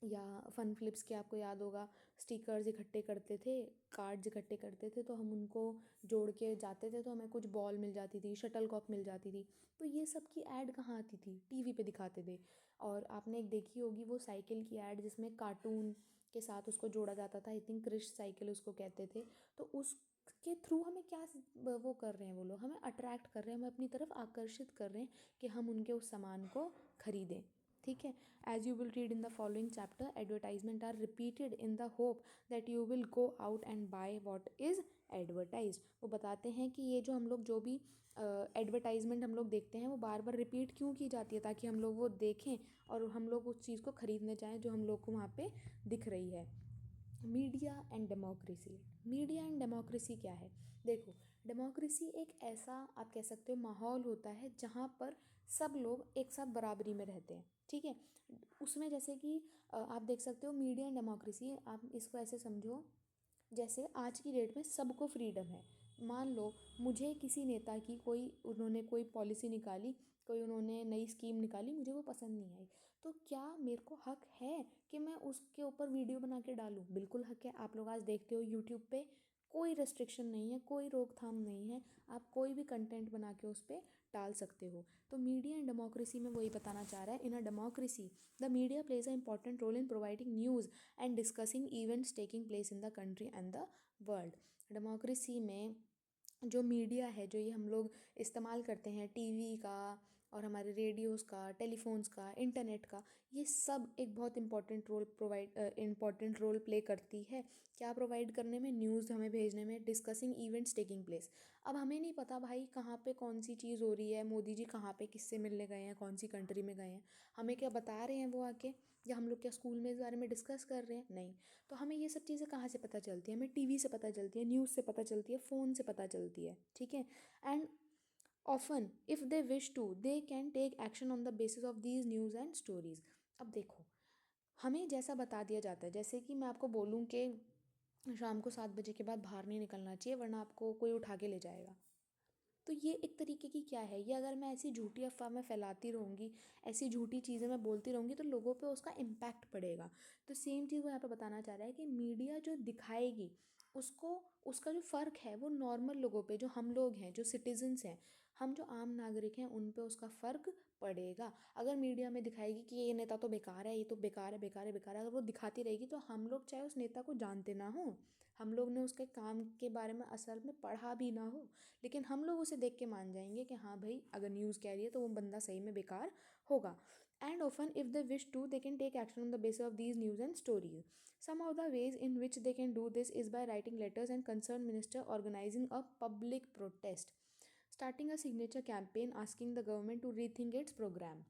या फन फ्लिप्स के आपको याद होगा स्टिकर्स इकट्ठे करते थे, कार्ड्स इकट्ठे करते थे, तो हम उनको जोड़ के जाते थे तो हमें कुछ बॉल मिल जाती थी, शटल कॉक मिल जाती थी। तो ये सब की ऐड कहाँ आती थी, टीवी पे दिखाते थे। और आपने एक देखी होगी वो साइकिल की ऐड, जिसमें कार्टून के साथ उसको जोड़ा जाता था, आई थिंक क्रिश साइकिल उसको कहते थे। तो उसके थ्रू हमें क्या वो कर रहे हैं, वो लोग हमें अट्रैक्ट कर रहे हैं, हमें अपनी तरफ आकर्षित कर रहे हैं कि हम उनके उस सामान को खरीदें। ठीक है। As you will read in the following chapter, advertisement are repeated in the hope that you will go out and buy what is advertise. वो बताते हैं कि ये जो हम लोग जो भी एडवर्टाइजमेंट हम लोग देखते हैं वो बार बार रिपीट क्यों की जाती है, ताकि हम लोग वो देखें और हम लोग उस चीज़ को ख़रीदने जाएँ जो हम लोग को वहाँ पे दिख रही है। Media and democracy. Media and democracy क्या है? देखो, डेमोक्रेसी एक ऐसा आप कह सकते हो माहौल होता है जहाँ पर सब लोग एक साथ बराबरी में रहते हैं। ठीक है। उसमें जैसे कि आप देख सकते हो मीडिया एंड डेमोक्रेसी, आप इसको ऐसे समझो जैसे आज की डेट में सबको फ्रीडम है। मान लो मुझे किसी नेता की कोई उन्होंने कोई पॉलिसी निकाली, कोई उन्होंने नई स्कीम निकाली, मुझे वो पसंद नहीं आई, तो क्या मेरे को हक है कि मैं उसके ऊपर वीडियो बना के डालूँ? बिल्कुल हक है। आप लोग आज देखते हो यूट्यूब पे कोई रेस्ट्रिक्शन नहीं है, कोई रोकथाम नहीं है, आप कोई भी कंटेंट बना के उस पर डाल सकते हो। तो मीडिया एंड डेमोक्रेसी में वही बताना चाह रहा है, in a democracy the media plays a important role in providing news and discussing events taking place in the country and the world. Democracy में जो मीडिया है, जो ये हम लोग इस्तेमाल करते हैं, टीवी का और हमारे रेडियोज़ का, टेलीफोन्स का, इंटरनेट का, ये सब एक बहुत इंपॉर्टेंट रोल प्ले करती है। क्या प्रोवाइड करने में? न्यूज़ हमें भेजने में, डिस्कसिंग इवेंट्स टेकिंग प्लेस। अब हमें नहीं पता भाई कहाँ पे कौन सी चीज़ हो रही है, मोदी जी कहाँ पे किससे मिलने गए हैं, कौन सी कंट्री में गए हैं, हमें क्या बता रहे हैं वो आके? या हम लोग क्या स्कूल में इस बारे में डिस्कस कर रहे हैं? नहीं। तो हमें ये सब चीज़ें कहाँ से पता चलती है? हमें टीवी से पता चलती है, न्यूज़ से पता चलती है, फ़ोन से पता चलती है। ठीक है। And often if they wish to they can take action on the basis of these news and stories. अब देखो, हमें जैसा बता दिया जाता है, जैसे कि मैं आपको बोलूँ कि शाम को 7 बजे के बाद बाहर नहीं निकलना चाहिए वरना आपको कोई उठा के ले जाएगा। तो ये एक तरीके की क्या है, ये अगर मैं ऐसी झूठी अफ़वाह मैं फैलाती रहूँगी, ऐसी झूठी चीज़ें मैं बोलती रहूँगी, तो लोगों पे उसका इम्पैक्ट पड़ेगा। तो सेम चीज़ वो यहाँ पे बताना चाह रहा है कि मीडिया जो दिखाएगी उसको, उसका जो फ़र्क है वो नॉर्मल लोगों पे, जो हम लोग हैं, जो सिटीजन्स हैं, हम जो आम नागरिक हैं, उन पे उसका फ़र्क पड़ेगा। अगर मीडिया में दिखाएगी कि ये नेता तो बेकार है, ये तो बेकार है, बेकार है, बेकार है, अगर वो दिखाती रहेगी तो हम लोग चाहे उस नेता को जानते ना हो, हम लोग ने उसके काम के बारे में असल में पढ़ा भी ना हो, लेकिन हम लोग उसे देख के मान जाएंगे कि हाँ भाई अगर न्यूज़ कह रही है तो वो बंदा सही में बेकार होगा। And often if they wish to they can take action on the basis of these news and stories. Some of the ways in which they can do this is by writing letters and concern minister organising a public protest, starting a signature campaign asking the government to rethink its programme.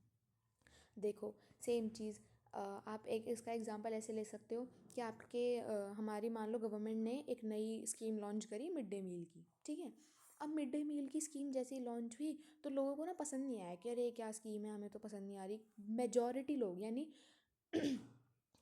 देखो, same चीज़ आप एक इसका example ऐसे ले सकते हो कि हमारी मान लो गवर्नमेंट ने एक नई स्कीम लॉन्च करी मिड डे मील की। ठीक है। अब मिड डे मील की स्कीम जैसे ही लॉन्च हुई तो लोगों को ना पसंद नहीं आया कि अरे क्या स्कीम है, हमें तो पसंद नहीं आ रही। मेजॉरिटी लोग यानी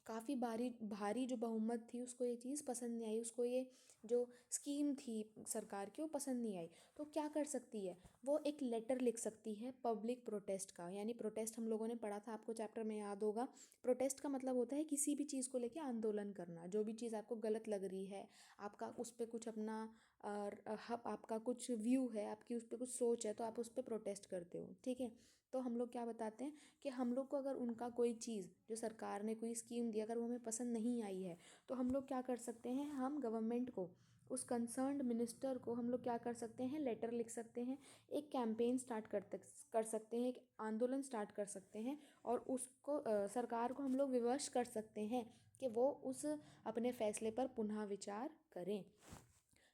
काफ़ी भारी भारी जो बहुमत थी उसको ये चीज़ पसंद नहीं आई, उसको ये जो स्कीम थी सरकार की वो पसंद नहीं आई। तो क्या कर सकती है, वो एक लेटर लिख सकती है पब्लिक प्रोटेस्ट का। यानी प्रोटेस्ट हम लोगों ने पढ़ा था, आपको चैप्टर में याद होगा। प्रोटेस्ट का मतलब होता है किसी भी चीज़ को लेके आंदोलन करना, जो भी चीज़ आपको गलत लग रही है, आपका उस पर कुछ अपना आपका कुछ व्यू है, आपकी उस पर कुछ सोच है, तो आप उस पर प्रोटेस्ट करते हो, ठीक है। तो हम लोग क्या बताते हैं कि हम लोग को अगर उनका कोई चीज़ जो सरकार ने कोई स्कीम दी अगर वो हमें पसंद नहीं आई है, तो हम लोग क्या कर सकते हैं, हम गवर्नमेंट को, उस कंसर्न्ड मिनिस्टर को हम लोग क्या कर सकते हैं, लेटर लिख सकते हैं, एक कैंपेन स्टार्ट कर सकते हैं, एक आंदोलन स्टार्ट कर सकते हैं, और उसको सरकार को हम लोग विवश कर सकते हैं कि वो उस अपने फैसले पर पुनः विचार करें।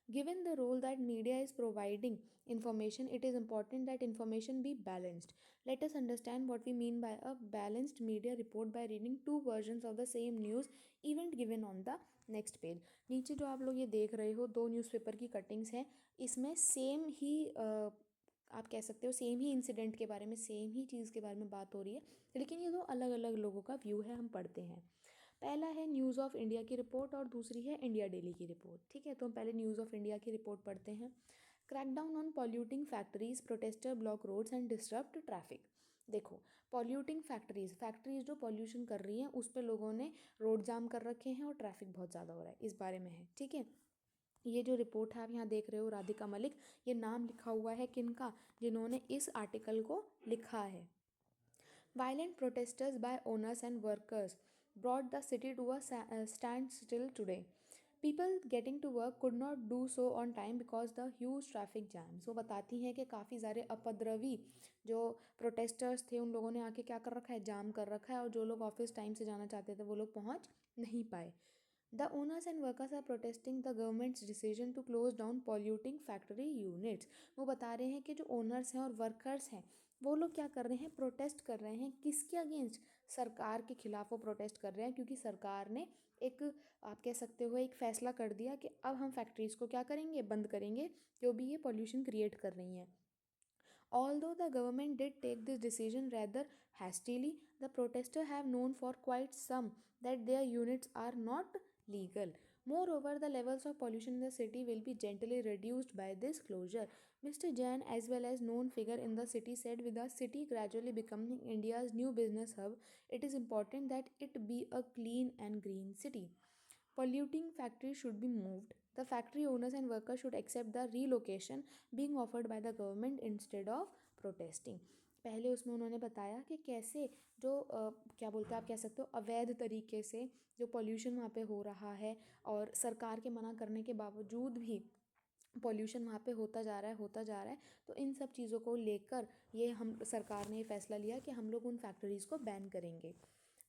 Given the role that media is providing information, it is important that information be balanced. Let us understand what we mean by a balanced media report by reading two versions of the same news event given on the next page. नीचे जो आप लोग ये देख रहे हो, दो newspaper की कटिंग्स हैं, इसमें सेम ही आप कह सकते हो सेम ही इंसिडेंट के बारे में, सेम ही चीज़ के बारे में बात हो रही है, लेकिन ये दो अलग अलग लोगों का व्यू है। हम पढ़ते हैं। पहला है न्यूज़ ऑफ इंडिया की रिपोर्ट और दूसरी है इंडिया डेली की रिपोर्ट, ठीक है। तो हम पहले न्यूज़ ऑफ इंडिया की रिपोर्ट पढ़ते हैं। Crackdown on polluting factories, protester block roads and disturbed traffic. देखो, पॉल्यूटिंग फैक्ट्रीज जो पॉल्यूशन कर रही हैं उस पर लोगों ने रोड जाम कर रखे हैं और ट्रैफिक बहुत ज़्यादा हो रहा है, इस बारे में है, ठीक है। ये जो रिपोर्ट है आप यहाँ देख रहे हो, राधिका मलिक, ये नाम लिखा हुआ है किनका, जिन्होंने इस आर्टिकल को लिखा है। Violent protesters by owners and workers brought the city to a standstill today. People getting to work could not do so on time because the huge traffic jams. वो बताती हैं कि काफ़ी सारे अपद्रवी जो प्रोटेस्टर्स थे उन लोगों ने आके क्या कर रखा है, जाम कर रखा है, और जो लोग ऑफिस टाइम से जाना चाहते थे वो लोग पहुंच नहीं पाए। The owners and workers are protesting the government's decision to close down polluting factory units. वो बता रहे हैं कि जो ओनर्स हैं और वर्कर्स हैं वो लोग क्या कर रहे हैं, प्रोटेस्ट कर रहे हैं, किसके अगेंस्ट, सरकार के खिलाफ वो प्रोटेस्ट कर रहे हैं, क्योंकि सरकार ने एक, आप कह सकते हो, एक फैसला कर दिया कि अब हम फैक्ट्रीज़ को क्या करेंगे, बंद करेंगे, जो भी ये पॉल्यूशन क्रिएट कर रही हैं। Although the government did take this decision rather hastily, the protesters have known for quite some that their units are not legal. Moreover, the levels of pollution in the city will be gently reduced by this closure. Mr. Jain, as well as known figure in the city, said with the city gradually becoming India's new business hub, it is important that it be a clean and green city. Polluting factories should be moved. The factory owners and workers should accept the relocation being offered by the government instead of protesting. पहले उसमें उन्होंने बताया कि कैसे जो क्या बोलते हैं, आप कह सकते हो अवैध तरीके से जो पॉल्यूशन वहाँ पे हो रहा है, और सरकार के मना करने के बावजूद भी पॉल्यूशन वहाँ पे होता जा रहा है, होता जा रहा है। तो इन सब चीज़ों को लेकर ये हम सरकार ने ये फैसला लिया कि हम लोग उन फैक्ट्रीज़ को बैन करेंगे।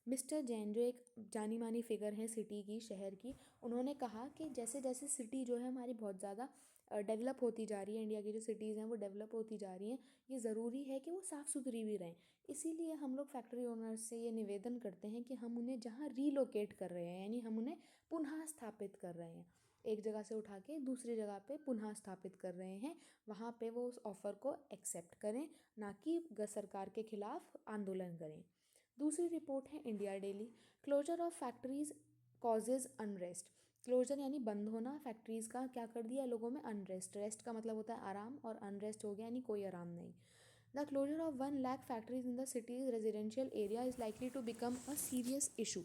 मिस्टर जैन जो एक जानी मानी फिगर हैं सिटी की, शहर की, उन्होंने कहा कि जैसे जैसे सिटी जो है हमारी बहुत ज़्यादा डेवलप होती जा रही है, इंडिया की जो सिटीज़ हैं वो डेवलप होती जा रही हैं, ये ज़रूरी है कि वो साफ़ सुथरी भी रहें। इसीलिए हम लोग फैक्ट्री ओनर्स से ये निवेदन करते हैं कि हम उन्हें जहाँ रीलोकेट कर रहे हैं, यानी हम उन्हें पुनः स्थापित कर रहे हैं, एक जगह से उठा के दूसरी जगह पे पुनः स्थापित कर रहे हैं, वहाँ पे वो उस ऑफ़र को एक्सेप्ट करें, ना कि सरकार के खिलाफ आंदोलन करें। दूसरी रिपोर्ट है India daily. Closure of factories causes unrest. Closure यानी बंद होना, फैक्ट्रीज़ का क्या कर दिया लोगों में, अनरेस्ट। रेस्ट का मतलब होता है आराम, और अनरेस्ट हो गया यानी कोई आराम नहीं। The closure of 1 lakh factories in the cities residential area is likely to become a serious issue.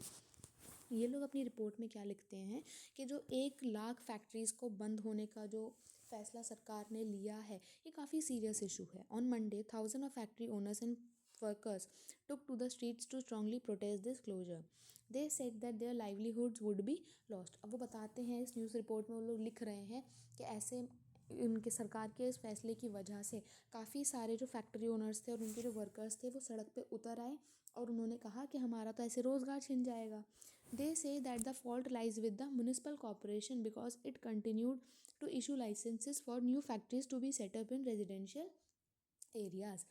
ये लोग अपनी रिपोर्ट में क्या लिखते हैं कि जो 1 लाख फैक्ट्रीज़ को बंद होने का जो फैसला सरकार ने लिया है, ये काफ़ी सीरियस इशू है। On Monday, thousand of factory owners and workers took to the streets to strongly protest this closure. They said that their livelihoods would be lost. अब वो बताते हैं, इस न्यूज़ रिपोर्ट में वो लोग लिख रहे हैं कि ऐसे उनके सरकार के इस फैसले की वजह से काफ़ी सारे जो फैक्ट्री ओनर्स थे और उनके जो वर्कर्स थे वो सड़क पे उतर आए, और उन्होंने कहा कि हमारा तो ऐसे रोज़गार छिन जाएगा। They say that the fault lies with the municipal corporation because it continued to issue licences for new factories to be set up in residential areas.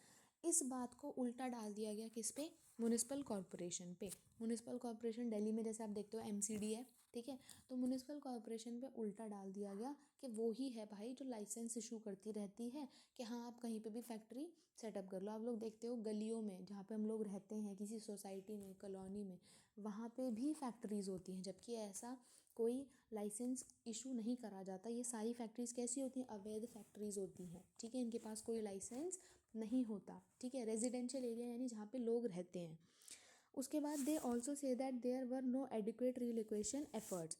इस बात को उल्टा डाल दिया गया किस पे, म्यूनिसिपल कॉरपोरेशन पे। म्यूनिसिपल कॉरपोरेशन दिल्ली में जैसे आप देखते हो एमसीडी है, ठीक है, तो म्यूनिसिपल कॉरपोरेशन पे उल्टा डाल दिया गया कि वो ही है भाई जो लाइसेंस इशू करती रहती है कि हाँ आप कहीं पे भी फैक्ट्री सेटअप कर लो। आप लोग देखते हो गलियों में जहाँ पे हम लोग रहते हैं, किसी सोसाइटी में, कॉलोनी में, वहाँ पे भी फैक्ट्रीज़ होती हैं, जबकि ऐसा कोई लाइसेंस इशू नहीं करा जाता। ये सारी फैक्ट्रीज़ कैसी होती हैं? अवैध फैक्ट्रीज़ होती हैं, ठीक है, इनके पास कोई लाइसेंस नहीं होता, ठीक है, रेजिडेंशियल एरिया यानी जहाँ पे लोग रहते हैं। उसके बाद they also say that there were no adequate relocation efforts.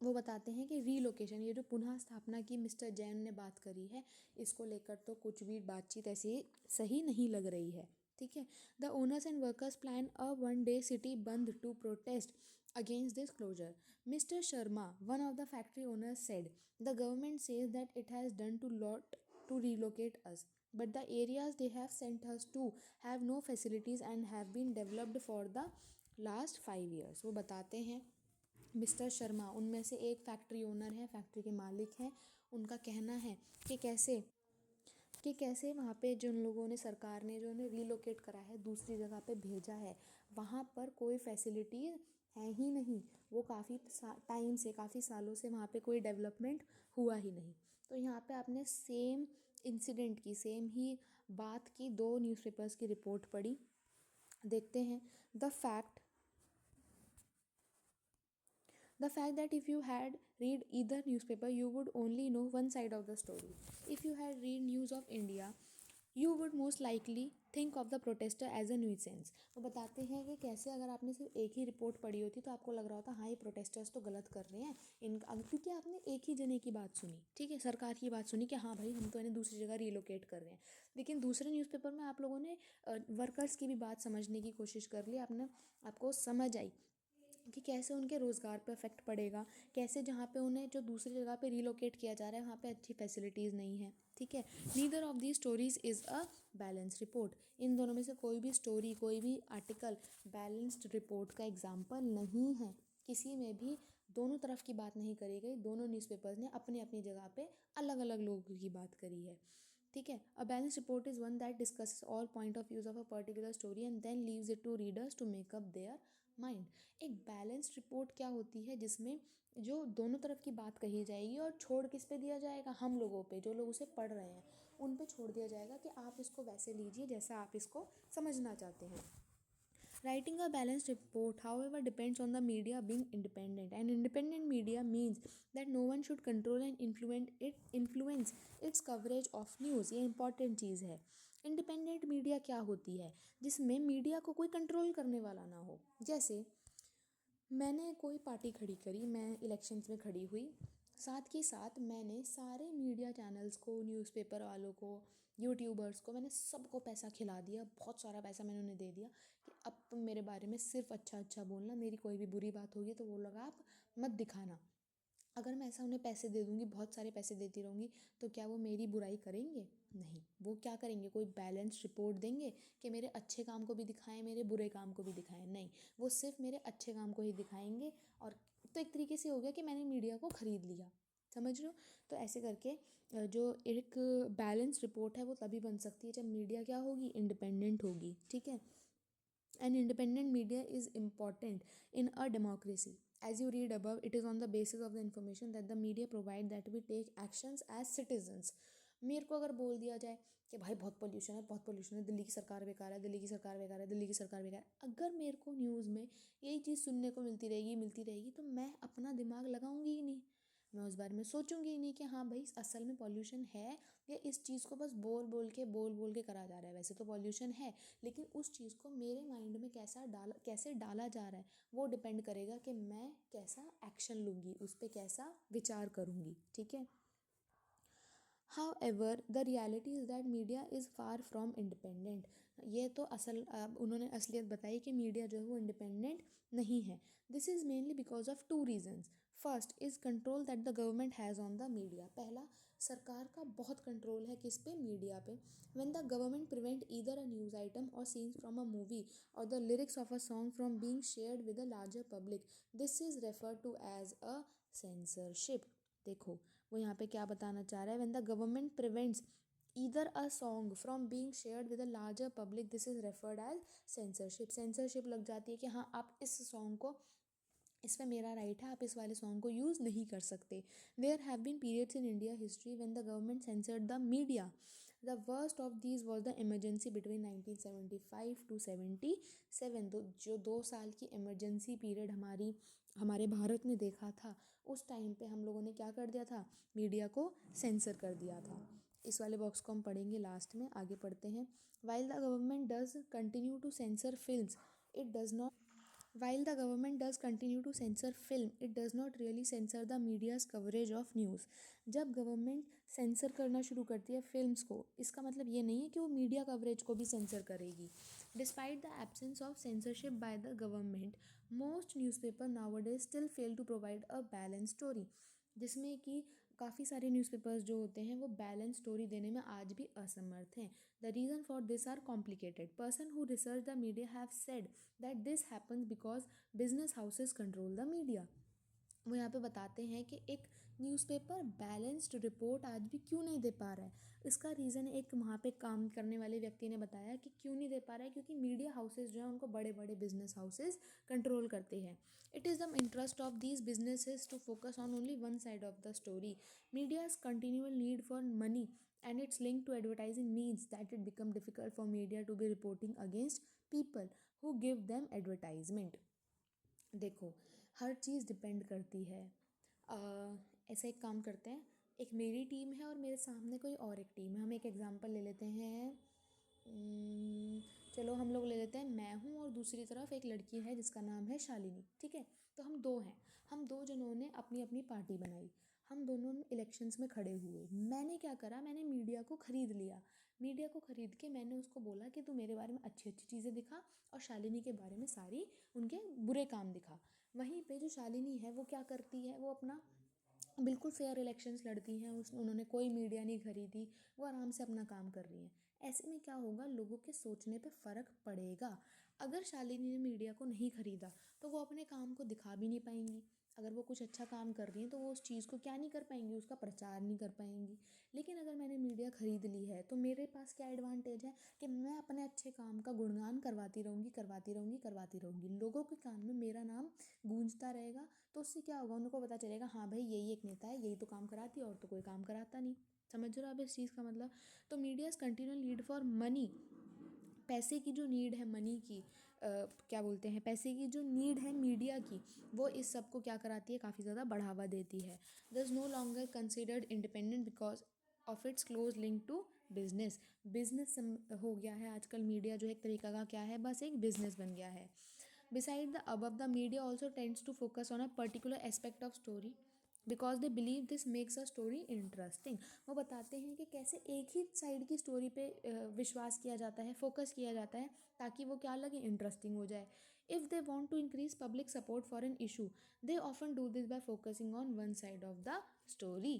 वो बताते हैं कि रीलोकेशन, ये जो पुनः स्थापना की मिस्टर जैन ने बात करी है, इसको लेकर तो कुछ भी बातचीत ऐसी सही नहीं लग रही है, ठीक है। The owners and workers plan a one day city bandh to protest against this closure. Mister Sharma, one of the factory owners, said the government says that it has done to lot to relocate us, but the areas they have sent us to have no facilities and have been developed for the last 5 years। वो बताते हैं mister Sharma, उनमें से एक factory owner है, factory के मालिक हैं, उनका कहना है कि कैसे वहाँ पे जिन लोगों ने, सरकार ने जो उन्हें रीलोकेट करा है, दूसरी जगह पे भेजा है, वहाँ पर कोई फैसिलिटीज़ है ही नहीं। वो काफ़ी टाइम से, काफ़ी सालों से वहाँ पे कोई डेवलपमेंट हुआ ही नहीं। तो यहाँ पे आपने सेम इंसिडेंट की, सेम ही बात की, दो न्यूज़पेपर्स की रिपोर्ट पढ़ी। देखते हैं the fact that if you had read either newspaper you would only know one side of the story. If you had read news of India you would most likely think of the protester as a nuisance। वो बताते हैं कि कैसे अगर आपने सिर्फ एक ही report पढ़ी होती तो आपको लग रहा होता हाँ ये प्रोटेस्टर्स तो गलत कर रहे हैं इनका, क्योंकि आपने एक ही जने की बात सुनी, ठीक है, सरकार की बात सुनी कि हाँ भाई हम तो इन्हें दूसरी जगह रिलोकेट कर रहे हैं। लेकिन दूसरे न्यूज़पेपर में आप लोगों ने वर्कर्स की भी बात समझने की कोशिश कर ली, आपको समझ आई कि कैसे उनके रोज़गार पे इफेक्ट पड़ेगा, कैसे जहाँ पे उन्हें जो दूसरी जगह पे रिलोकेट किया जा रहा है वहाँ पे अच्छी फैसिलिटीज़ नहीं है, ठीक है। Neither of the stories is a balance report. इन दोनों में से कोई भी स्टोरी, कोई भी आर्टिकल बैलेंस्ड रिपोर्ट का एग्जाम्पल नहीं है। किसी में भी दोनों तरफ की बात नहीं करी गई, दोनों न्यूज़पेपर्स ने अपनी अपनी जगह पे अलग अलग लोगों की बात करी है, ठीक है। A balance report is one that discusses all point of views of a particular story and then leaves it to readers to make up their mind. एक बैलेंस्ड रिपोर्ट क्या होती है? जिसमें जो दोनों तरफ की बात कही जाएगी और छोड़ किस पे दिया जाएगा? हम लोगों पे, जो लोग उसे पढ़ रहे हैं उन पे छोड़ दिया जाएगा कि आप इसको वैसे लीजिए जैसा आप इसको समझना चाहते हैं। Writing a balanced report, however, depends on the media being independent, and independent media means that no one should control and influence its coverage of news। ये important चीज़ है। इंडिपेंडेंट मीडिया क्या होती है? जिसमें मीडिया को कोई कंट्रोल करने वाला ना हो। जैसे मैंने कोई पार्टी खड़ी करी, मैं इलेक्शंस में खड़ी हुई, साथ के साथ मैंने सारे मीडिया चैनल्स को, न्यूज़पेपर वालों को, यूट्यूबर्स को, मैंने सबको पैसा खिला दिया, बहुत सारा पैसा मैंने उन्हें दे दिया कि अब तुम मेरे बारे में सिर्फ अच्छा अच्छा बोलना, मेरी कोई भी बुरी बात होगी तो वो लोग आप मत दिखाना। अगर मैं ऐसा उन्हें पैसे दे दूँगी, बहुत सारे पैसे देती रहूँगी, तो क्या वो मेरी बुराई करेंगे? नहीं। वो क्या करेंगे? कोई बैलेंस रिपोर्ट देंगे कि मेरे अच्छे काम को भी दिखाएं, मेरे बुरे काम को भी दिखाएं? नहीं, वो सिर्फ मेरे अच्छे काम को ही दिखाएंगे। और तो एक तरीके से हो गया कि मैंने मीडिया को ख़रीद लिया, समझ रहे हो? तो ऐसे करके जो एक बैलेंस रिपोर्ट है वो तभी बन सकती है जब मीडिया क्या होगी? इंडिपेंडेंट होगी, ठीक है। An independent media is important in a democracy. As you read above, it is on the basis of the information that the media provide that we take actions as citizens। मेरे को अगर बोल दिया जाए कि भाई बहुत पोल्यूशन है, बहुत पोल्यूशन है, दिल्ली की सरकार बेकार है, दिल्ली की सरकार बेकार है, दिल्ली की सरकार बेकार है, अगर मेरे को न्यूज़ में यही चीज़ सुनने को मिलती रहेगी तो मैं अपना दिमाग लगाऊंगी ही नहीं, मैं उस बारे में सोचूंगी ही नहीं कि हाँ भाई असल में पॉल्यूशन है या इस चीज़ को बस बोल बोल के करा जा रहा है। वैसे तो पॉल्यूशन है, लेकिन उस चीज़ को मेरे माइंड में कैसे डाला जा रहा है वो डिपेंड करेगा कि मैं कैसा एक्शन लूँगी, उस पर कैसा विचार करूँगी, ठीक है। However, the reality is that media is far from independent। ये तो उन्होंने असलियत बताई कि मीडिया जो है वो इंडिपेंडेंट नहीं है। This is mainly because of two reasons. First is control that the government has on the media. पहला, सरकार का बहुत कंट्रोल है किस पे? मीडिया पे। When the government prevent either a news item or scenes from a movie or the lyrics of a song from being shared with a larger public, this is referred to as a censorship. देखो वो यहाँ पे क्या बताना चाह रहा है? When the government prevents either a song from being shared with a larger public, this is referred as censorship. censorship लग जाती है कि हाँ आप इस सॉन्ग को, इसमें मेरा राइट है, आप इस वाले सॉन्ग को यूज़ नहीं कर सकते. There have been periods in India history when the government censored the media. The worst of these was the emergency between 1975 to 77. तो जो 2 साल की इमरजेंसी पीरियड हमारे भारत ने देखा था, उस टाइम पे हम लोगों ने क्या कर दिया था, मीडिया को सेंसर कर दिया था. इस वाले बॉक्स को हम पढ़ेंगे लास्ट में. आगे पढ़ते हैं. While the government does continue to sensor films, it does not. While the government does continue to censor film, it does not really censor the media's coverage of news. जब government sensor करना शुरू करती है films को, इसका मतलब ये नहीं है कि वो मीडिया कवरेज को भी सेंसर करेगी. Despite the absence of censorship by the government, most newspaper nowadays still fail to provide a balance story. जिसमें कि काफ़ी सारे न्यूज़पेपर्स जो होते हैं वो बैलेंस स्टोरी देने में आज भी असमर्थ हैं. The reason for this are complicated. Person who research the media have said that this happens because business houses control the media. वो यहाँ पे बताते हैं कि एक न्यूज़पेपर बैलेंस्ड रिपोर्ट आज भी क्यों नहीं दे पा रहा है. इसका रीज़न एक वहाँ पे काम करने वाले व्यक्ति ने बताया कि क्यों नहीं दे पा रहा है, क्योंकि मीडिया हाउसेज जो हैं उनको बड़े बड़े बिजनेस हाउसेज कंट्रोल करते हैं. It is the interest of these businesses to focus on only one side of the story. Media's continual need for money and its link to advertising means that it become difficult for media to be reporting against people who give them advertisement. देखो, हर चीज़ depend करती है. ऐसा एक काम करते हैं, एक मेरी टीम है और मेरे सामने कोई और एक टीम है. हम एक एग्जांपल ले लेते हैं. चलो हम लोग ले लेते हैं, मैं हूँ और दूसरी तरफ एक लड़की है जिसका नाम है शालिनी. ठीक है, तो हम दो हैं. हम दो जनों ने अपनी अपनी पार्टी बनाई. हम दोनों इलेक्शंस में खड़े हुए. मैंने क्या करा, मैंने मीडिया को ख़रीद लिया. मीडिया को ख़रीद के मैंने उसको बोला कि तू मेरे बारे में अच्छी अच्छी चीज़ें दिखा और शालिनी के बारे में सारी उनके बुरे काम दिखा. वहीं पे जो शालिनी है वो क्या करती है, वो अपना बिल्कुल फेयर इलेक्शंस लड़ती हैं. उन्होंने कोई मीडिया नहीं खरीदी, वो आराम से अपना काम कर रही हैं. ऐसे में क्या होगा, लोगों के सोचने पे फ़र्क पड़ेगा. अगर शालिनी ने मीडिया को नहीं खरीदा तो वो अपने काम को दिखा भी नहीं पाएंगी. अगर वो कुछ अच्छा काम कर रही हैं तो वो उस चीज़ को क्या नहीं कर पाएंगी, उसका प्रचार नहीं कर पाएंगी. लेकिन अगर मैंने मीडिया ख़रीद ली है तो मेरे पास क्या एडवांटेज है कि मैं अपने अच्छे काम का गुणगान करवाती रहूँगी, करवाती रहूँगी, करवाती रहूँगी. लोगों के कान में मेरा नाम गूंजता रहेगा. तो उससे क्या होगा, उनको पता चलेगा हाँ भाई यही एक नेता है, यही तो काम कराती है और तो कोई काम कराता नहीं. समझ रहे हो आप इस चीज़ का मतलब. तो medias continual need for money, पैसे की जो नीड है, मनी की क्या बोलते हैं, पैसे की जो नीड है मीडिया की, वो इस सब को क्या कराती है, काफ़ी ज़्यादा बढ़ावा देती है. This no longer considered independent because of its close link to business. Business हो गया है आजकल. मीडिया जो एक तरीका का क्या है, बस एक बिजनेस बन गया है. Beside the above, the media also tends to focus on a particular aspect of story because they believe this makes a story interesting. वो बताते हैं कि कैसे एक ही साइड की स्टोरी पे विश्वास किया जाता है, फोकस किया जाता है ताकि वो क्या लगे, इंटरेस्टिंग हो जाए. If they want to increase public support for an issue, they often do this by focusing on one side of the story.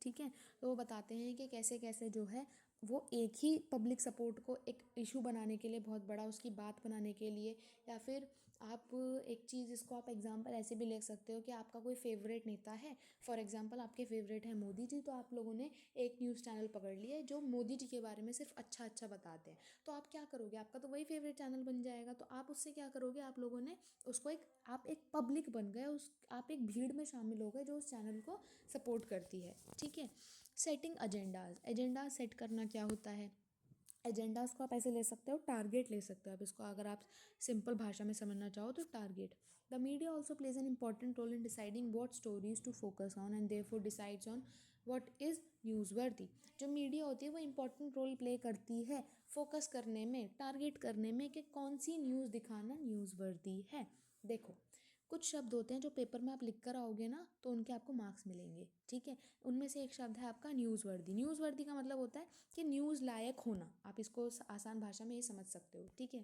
ठीक है, तो वो बताते हैं कि कैसे कैसे जो है वो एक ही पब्लिक सपोर्ट को एक इशू बनाने के लिए, बहुत बड़ा उसकी बात बनाने के लिए, या फिर आप एक चीज़, इसको आप एग्जांपल ऐसे भी ले सकते हो कि आपका कोई फेवरेट नेता है. फॉर एग्जांपल आपके फेवरेट हैं मोदी जी, तो आप लोगों ने एक न्यूज़ चैनल पकड़ लिया है जो मोदी जी के बारे में सिर्फ अच्छा अच्छा बताते हैं. तो आप क्या करोगे, आपका तो वही फेवरेट चैनल बन जाएगा. तो आप उससे क्या करोगे, आप लोगों ने उसको एक, आप एक पब्लिक बन गए, उस आप एक भीड़ में शामिल हो गए जो उस चैनल को सपोर्ट करती है. ठीक है. Setting agendas. एजेंडा सेट करना क्या होता है, एजेंडाज को आप ऐसे ले सकते हो, टारगेट ले सकते हो आप इसको, अगर आप सिंपल भाषा में समझना चाहो तो target. The media also plays an important role in deciding what stories to focus on and therefore decides on what is newsworthy. जो मीडिया होती है वो इंपॉर्टेंट रोल प्ले करती है फोकस करने में, टारगेट करने में कि कौन सी न्यूज़ दिखाना न्यूज़वर्दी है. देखो, कुछ शब्द होते हैं जो पेपर में आप लिख कर आओगे ना तो उनके आपको मार्क्स मिलेंगे. ठीक है, उनमें से एक शब्द है आपका न्यूज़वर्दी. न्यूज़वर्दी का मतलब होता है कि न्यूज़ लायक होना. आप इसको आसान भाषा में ये समझ सकते हो. ठीक है,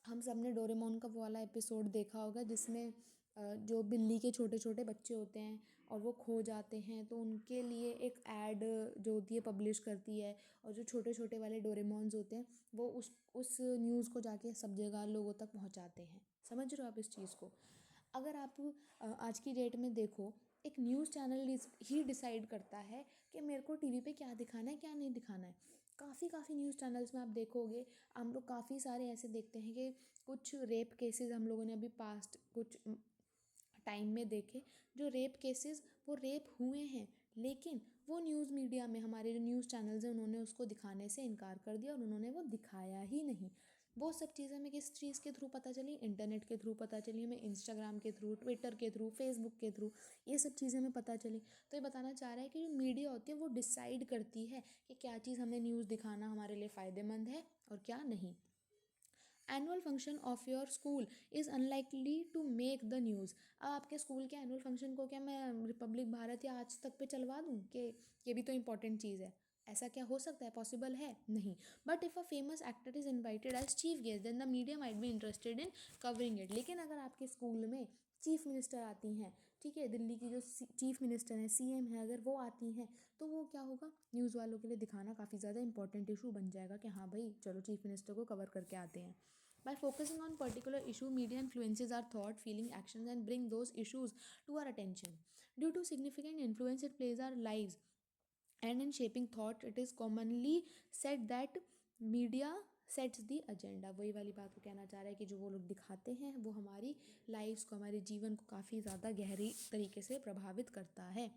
हम सब ने डोरेमोन का वो वाला एपिसोड देखा होगा जिसमें जो बिल्ली के छोटे छोटे बच्चे होते हैं और वो खो जाते हैं, तो उनके लिए एक ऐड जो होती है पब्लिश करती है, और जो छोटे छोटे वाले डोरेमोन्स होते हैं वो उस न्यूज़ को जाके सब जगह लोगों तक पहुंचाते हैं. समझ रहे हो आप इस चीज़ को. अगर आप आज की डेट में देखो एक न्यूज़ चैनल ही डिसाइड करता है कि मेरे को टीवी पे क्या दिखाना है क्या नहीं दिखाना है। काफ़ी न्यूज़ चैनल्स में आप देखोगे, हम लोग काफ़ी सारे ऐसे देखते हैं कि कुछ रेप केसेस हम लोगों ने अभी पास्ट कुछ टाइम में देखे, जो रेप केसेस वो रेप हुए हैं, लेकिन वो न्यूज़ मीडिया में हमारे जो न्यूज़ चैनल्स हैं उन्होंने उसको दिखाने से इनकार कर दिया और उन्होंने वो दिखाया ही नहीं। वो सब चीज़ें हमें किस चीज़ के थ्रू पता चली, इंटरनेट के थ्रू पता चली, हमें इंस्टाग्राम के थ्रू, ट्विटर के थ्रू, फेसबुक के थ्रू, ये सब चीज़ें हमें पता चली। तो ये बताना चाह रहा है कि जो मीडिया होती है वो डिसाइड करती है कि क्या चीज़ हमें न्यूज़ दिखाना हमारे लिए फ़ायदेमंद है और क्या नहीं। Annual function of your school is unlikely to make the news. अब आपके स्कूल के एनुअल फंक्शन को क्या मैं रिपब्लिक भारत या आज तक पे चलवा दूँ कि ये भी तो इंपॉर्टेंट चीज़ है? ऐसा क्या हो सकता है? पॉसिबल है? नहीं। But if a famous actor is invited as chief guest then the media might be interested in covering it. लेकिन अगर आपके स्कूल में चीफ मिनिस्टर आती हैं, ठीक है, दिल्ली की जो चीफ मिनिस्टर हैं, सीएम है, अगर वो आती हैं तो वो क्या होगा, न्यूज़ वालों के लिए दिखाना काफ़ी ज़्यादा इंपॉर्टेंट इशू बन जाएगा कि हाँ भाई चलो चीफ मिनिस्टर को कवर करके आते हैं। By focusing on particular issue, media influences our thought, feeling, actions, and bring those issues to our attention. Due to significant influence it plays our lives, and in shaping thought, it is commonly said that media sets the agenda. वही वाली बात वो कहना चाह रहा है कि जो वो लोग दिखाते हैं वो हमारी लाइफ्स को, हमारे जीवन को काफ़ी ज़्यादा गहरी तरीके से प्रभावित करता है।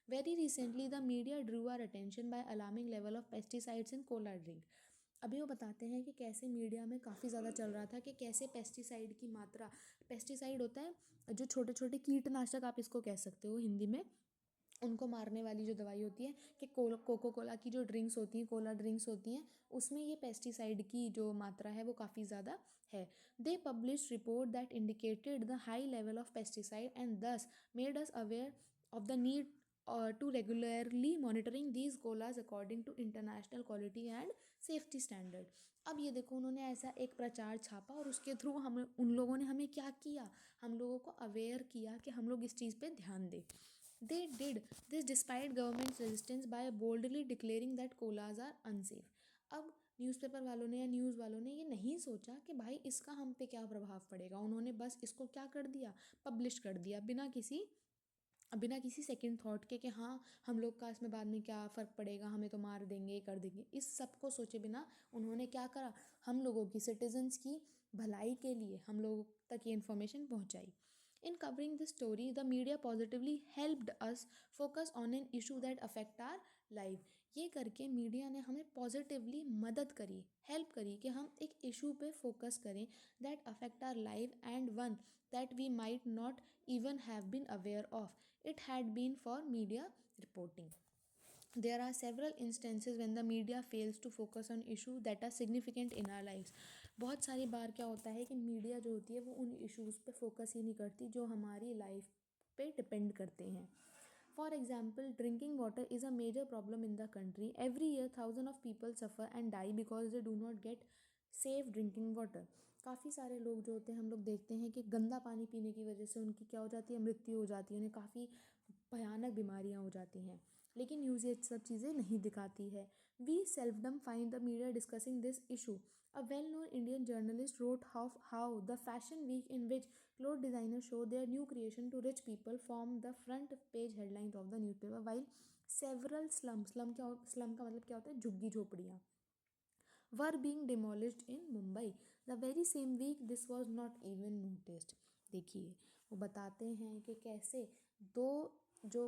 Very recently the media drew our attention by alarming level of pesticides in cola drink. अभी वो बताते हैं कि कैसे मीडिया में काफ़ी ज़्यादा चल रहा था कि कैसे पेस्टिसाइड की मात्रा, पेस्टिसाइड होता है जो छोटे छोटे कीटनाशक आप इसको कह सकते हो हिंदी में, उनको मारने वाली जो दवाई होती है, कि कोको कोला की जो ड्रिंक्स होती हैं, कोला ड्रिंक्स होती हैं, उसमें ये पेस्टिसाइड की जो मात्रा है वो काफ़ी ज़्यादा है। They publish report that indicated the high level of pesticide and thus made us aware of the need to regularly monitoring these colas according to international quality and safety standard. अब ये देखो, उन्होंने ऐसा एक प्रचार छापा और उसके थ्रू हमें, उन लोगों ने हमें क्या किया, हम लोगों को अवेयर किया कि हम लोग इस चीज़ पे ध्यान दें। They did this despite government's resistance by boldly declaring that colas are unsafe. अब न्यूज़पेपर वालों ने या न्यूज़ वालों ने ये नहीं सोचा कि भाई इसका हम पे क्या प्रभाव पड़ेगा, उन्होंने बस इसको क्या कर दिया, पब्लिश कर दिया बिना किसी सेकंड थॉट के कि हाँ हम लोग का इसमें बाद में क्या फ़र्क पड़ेगा, हमें तो मार देंगे, कर देंगे, इस सब को सोचे बिना उन्होंने क्या करा, हम लोगों की, सिटीजन्स की भलाई के लिए हम लोगों तक ये इन्फॉर्मेशन पहुंचाई। In covering this story, the media positively helped us focus on an issue that affect our life. ये करके मीडिया ने हमें पॉजिटिवली मदद करी, हेल्प करी कि हम एक इशू पे फोकस करें that affect our life and one that we might not even have been aware of it had been for media reporting. There are several instances when the media fails to focus on issues that are significant in our lives. बहुत सारी बार क्या होता है कि media जो होती है वो उन इश्यूज़ पे फोकस ही नहीं करती जो हमारी लाइफ पे डिपेंड करते हैं। For example, drinking water is a major problem in the country. Every year thousand of people suffer and die because they do not get safe drinking water. काफ़ी सारे लोग जो होते हैं, हम लोग देखते हैं कि गंदा पानी पीने की वजह से उनकी क्या हो जाती है, मृत्यु हो जाती है, उन्हें काफ़ी भयानक बीमारियां हो जाती हैं, लेकिन न्यूज़ ये सब चीज़ें नहीं दिखाती है। We seldom find the media discussing this issue. A well-known Indian journalist wrote how the fashion week in which clothes designers show their new creation to rich people formed the front page headlines of the newspaper, while several slum का मतलब क्या होता है, झुग्गी झोपड़ियाँ, were being demolished in Mumbai. The very same week this was not even noticed. देखिए, वो बताते हैं कि कैसे दो जो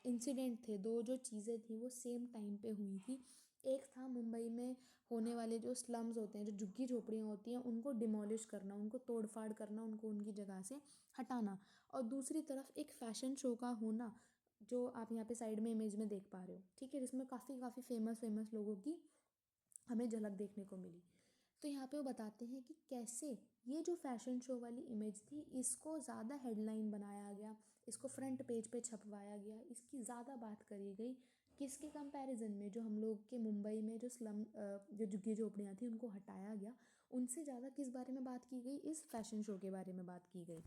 इंसिडेंट थे, दो जो चीज़ें थी वो सेम टाइम पे हुई थी। एक था मुंबई में होने वाले जो स्लम्स होते हैं, जो झुग्गी झोपड़ियाँ होती हैं, उनको डिमोलिश करना, उनको तोड़ फाड़ करना, उनको उनकी जगह से हटाना, और दूसरी तरफ एक फ़ैशन शो का होना, जो आप यहाँ पे साइड में इमेज में देख पा रहे हो, ठीक है, जिसमें काफ़ी फेमस लोगों की हमें झलक देखने को मिली। तो यहाँ पे वो बताते हैं कि कैसे ये जो फैशन शो वाली इमेज थी, इसको ज़्यादा हेडलाइन बनाया गया, इसको फ्रंट पेज पे छपवाया गया, इसकी ज़्यादा बात करी गई, किसके कंपैरिजन में, जो हम लोग के मुंबई में जो जो झुग्गी झोपड़ियाँ थी उनको हटाया गया, उनसे ज़्यादा किस बारे में बात की गई, इस फैशन शो के बारे में बात की गई।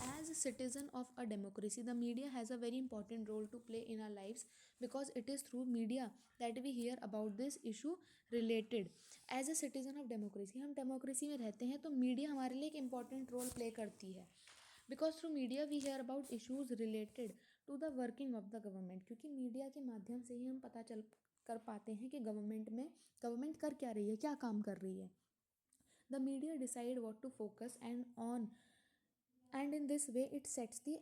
As a citizen of a democracy, the media has a very important role to play in our lives because it is through media that we hear about this issue related. As a citizen of democracy, हम democracy में रहते हैं तो media हमारे लिए एक important role play करती है, because through media we hear about issues related to the working of the government, क्योंकि मीडिया के माध्यम से ही हम पता चल कर पाते हैं कि गवर्नमेंट कर क्या रही है, क्या काम कर रही है। The media decide what to focus and in this way it sets the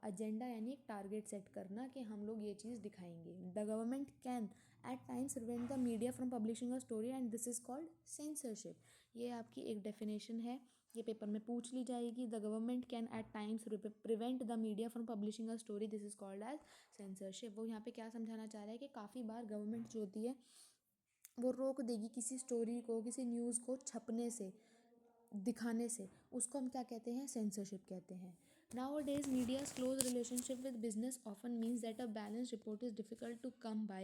agenda यानी एक टारगेट सेट करना कि हम लोग ये चीज़ दिखाएंगे। The government can at times prevent the media from publishing a story and this is called censorship. ये आपकी एक डेफिनेशन है, ये पेपर में पूछ ली जाएगी। The government can at times prevent the media from publishing a story, this is called as censorship. वो यहाँ पे क्या समझाना चाह रहा है कि काफ़ी बार गवर्नमेंट जो होती है वो रोक देगी किसी स्टोरी को, किसी न्यूज़ को छपने से, दिखाने से, उसको हम क्या कहते हैं, सेंसरशिप कहते हैं। Nowadays, media's close relationship with business often means that a balanced report is difficult to come by.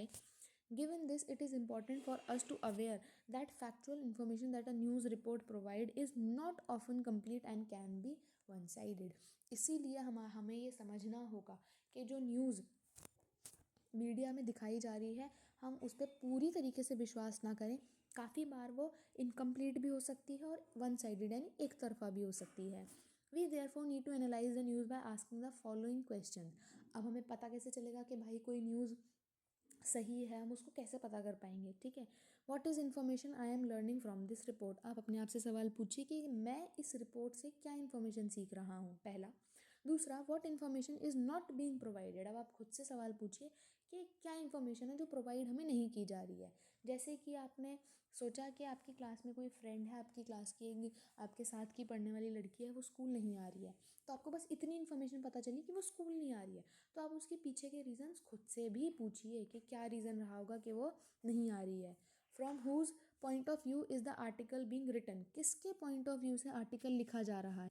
Given this, it is important for us to aware that factual information that a news report provide is not often complete and can be one-sided. इसीलिए हमें ये समझना होगा कि जो news media में दिखाई जा रही है हम उस पर पूरी तरीके से विश्वास ना करें। काफ़ी बार वो इनकम्प्लीट भी हो सकती है और वन साइडेड यानी एक तरफा भी हो सकती है। We therefore need to analyse the news by asking the following question. अब हमें पता कैसे चलेगा कि भाई कोई न्यूज़ सही है, हम उसको कैसे पता कर पाएंगे, ठीक है। What is information I am learning from this report. आप अपने आप से सवाल पूछिए कि मैं इस रिपोर्ट से क्या इन्फॉर्मेशन सीख रहा हूँ, पहला। दूसरा, what information is not being provided. अब आप खुद से सवाल पूछिए कि क्या इन्फॉर्मेशन है जो प्रोवाइड हमें नहीं की जा रही है। जैसे कि आपने सोचा कि आपकी क्लास में कोई फ्रेंड है, आपकी क्लास की एक आपके साथ की पढ़ने वाली लड़की है, वो स्कूल नहीं आ रही है, तो आपको बस इतनी इन्फॉर्मेशन पता चली कि वो स्कूल नहीं आ रही है, तो आप उसके पीछे के रीज़न्स खुद से भी पूछिए कि क्या रीज़न रहा होगा कि वो नहीं आ रही है। From whose point of view is the article being written. किसके पॉइंट ऑफ व्यू से आर्टिकल लिखा जा रहा है।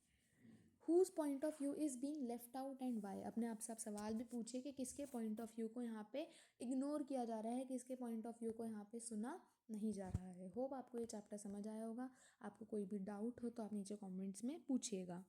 Whose point of view is being left out and why. अपने आप से आप सवाल भी पूछिए कि किसके पॉइंट ऑफ व्यू को यहाँ पे इग्नोर किया जा रहा है, किसके पॉइंट ऑफ व्यू को यहाँ पे सुना नहीं जा रहा है। होप आपको ये चैप्टर समझ आया होगा। आपको कोई भी डाउट हो तो आप नीचे कमेंट्स में पूछिएगा।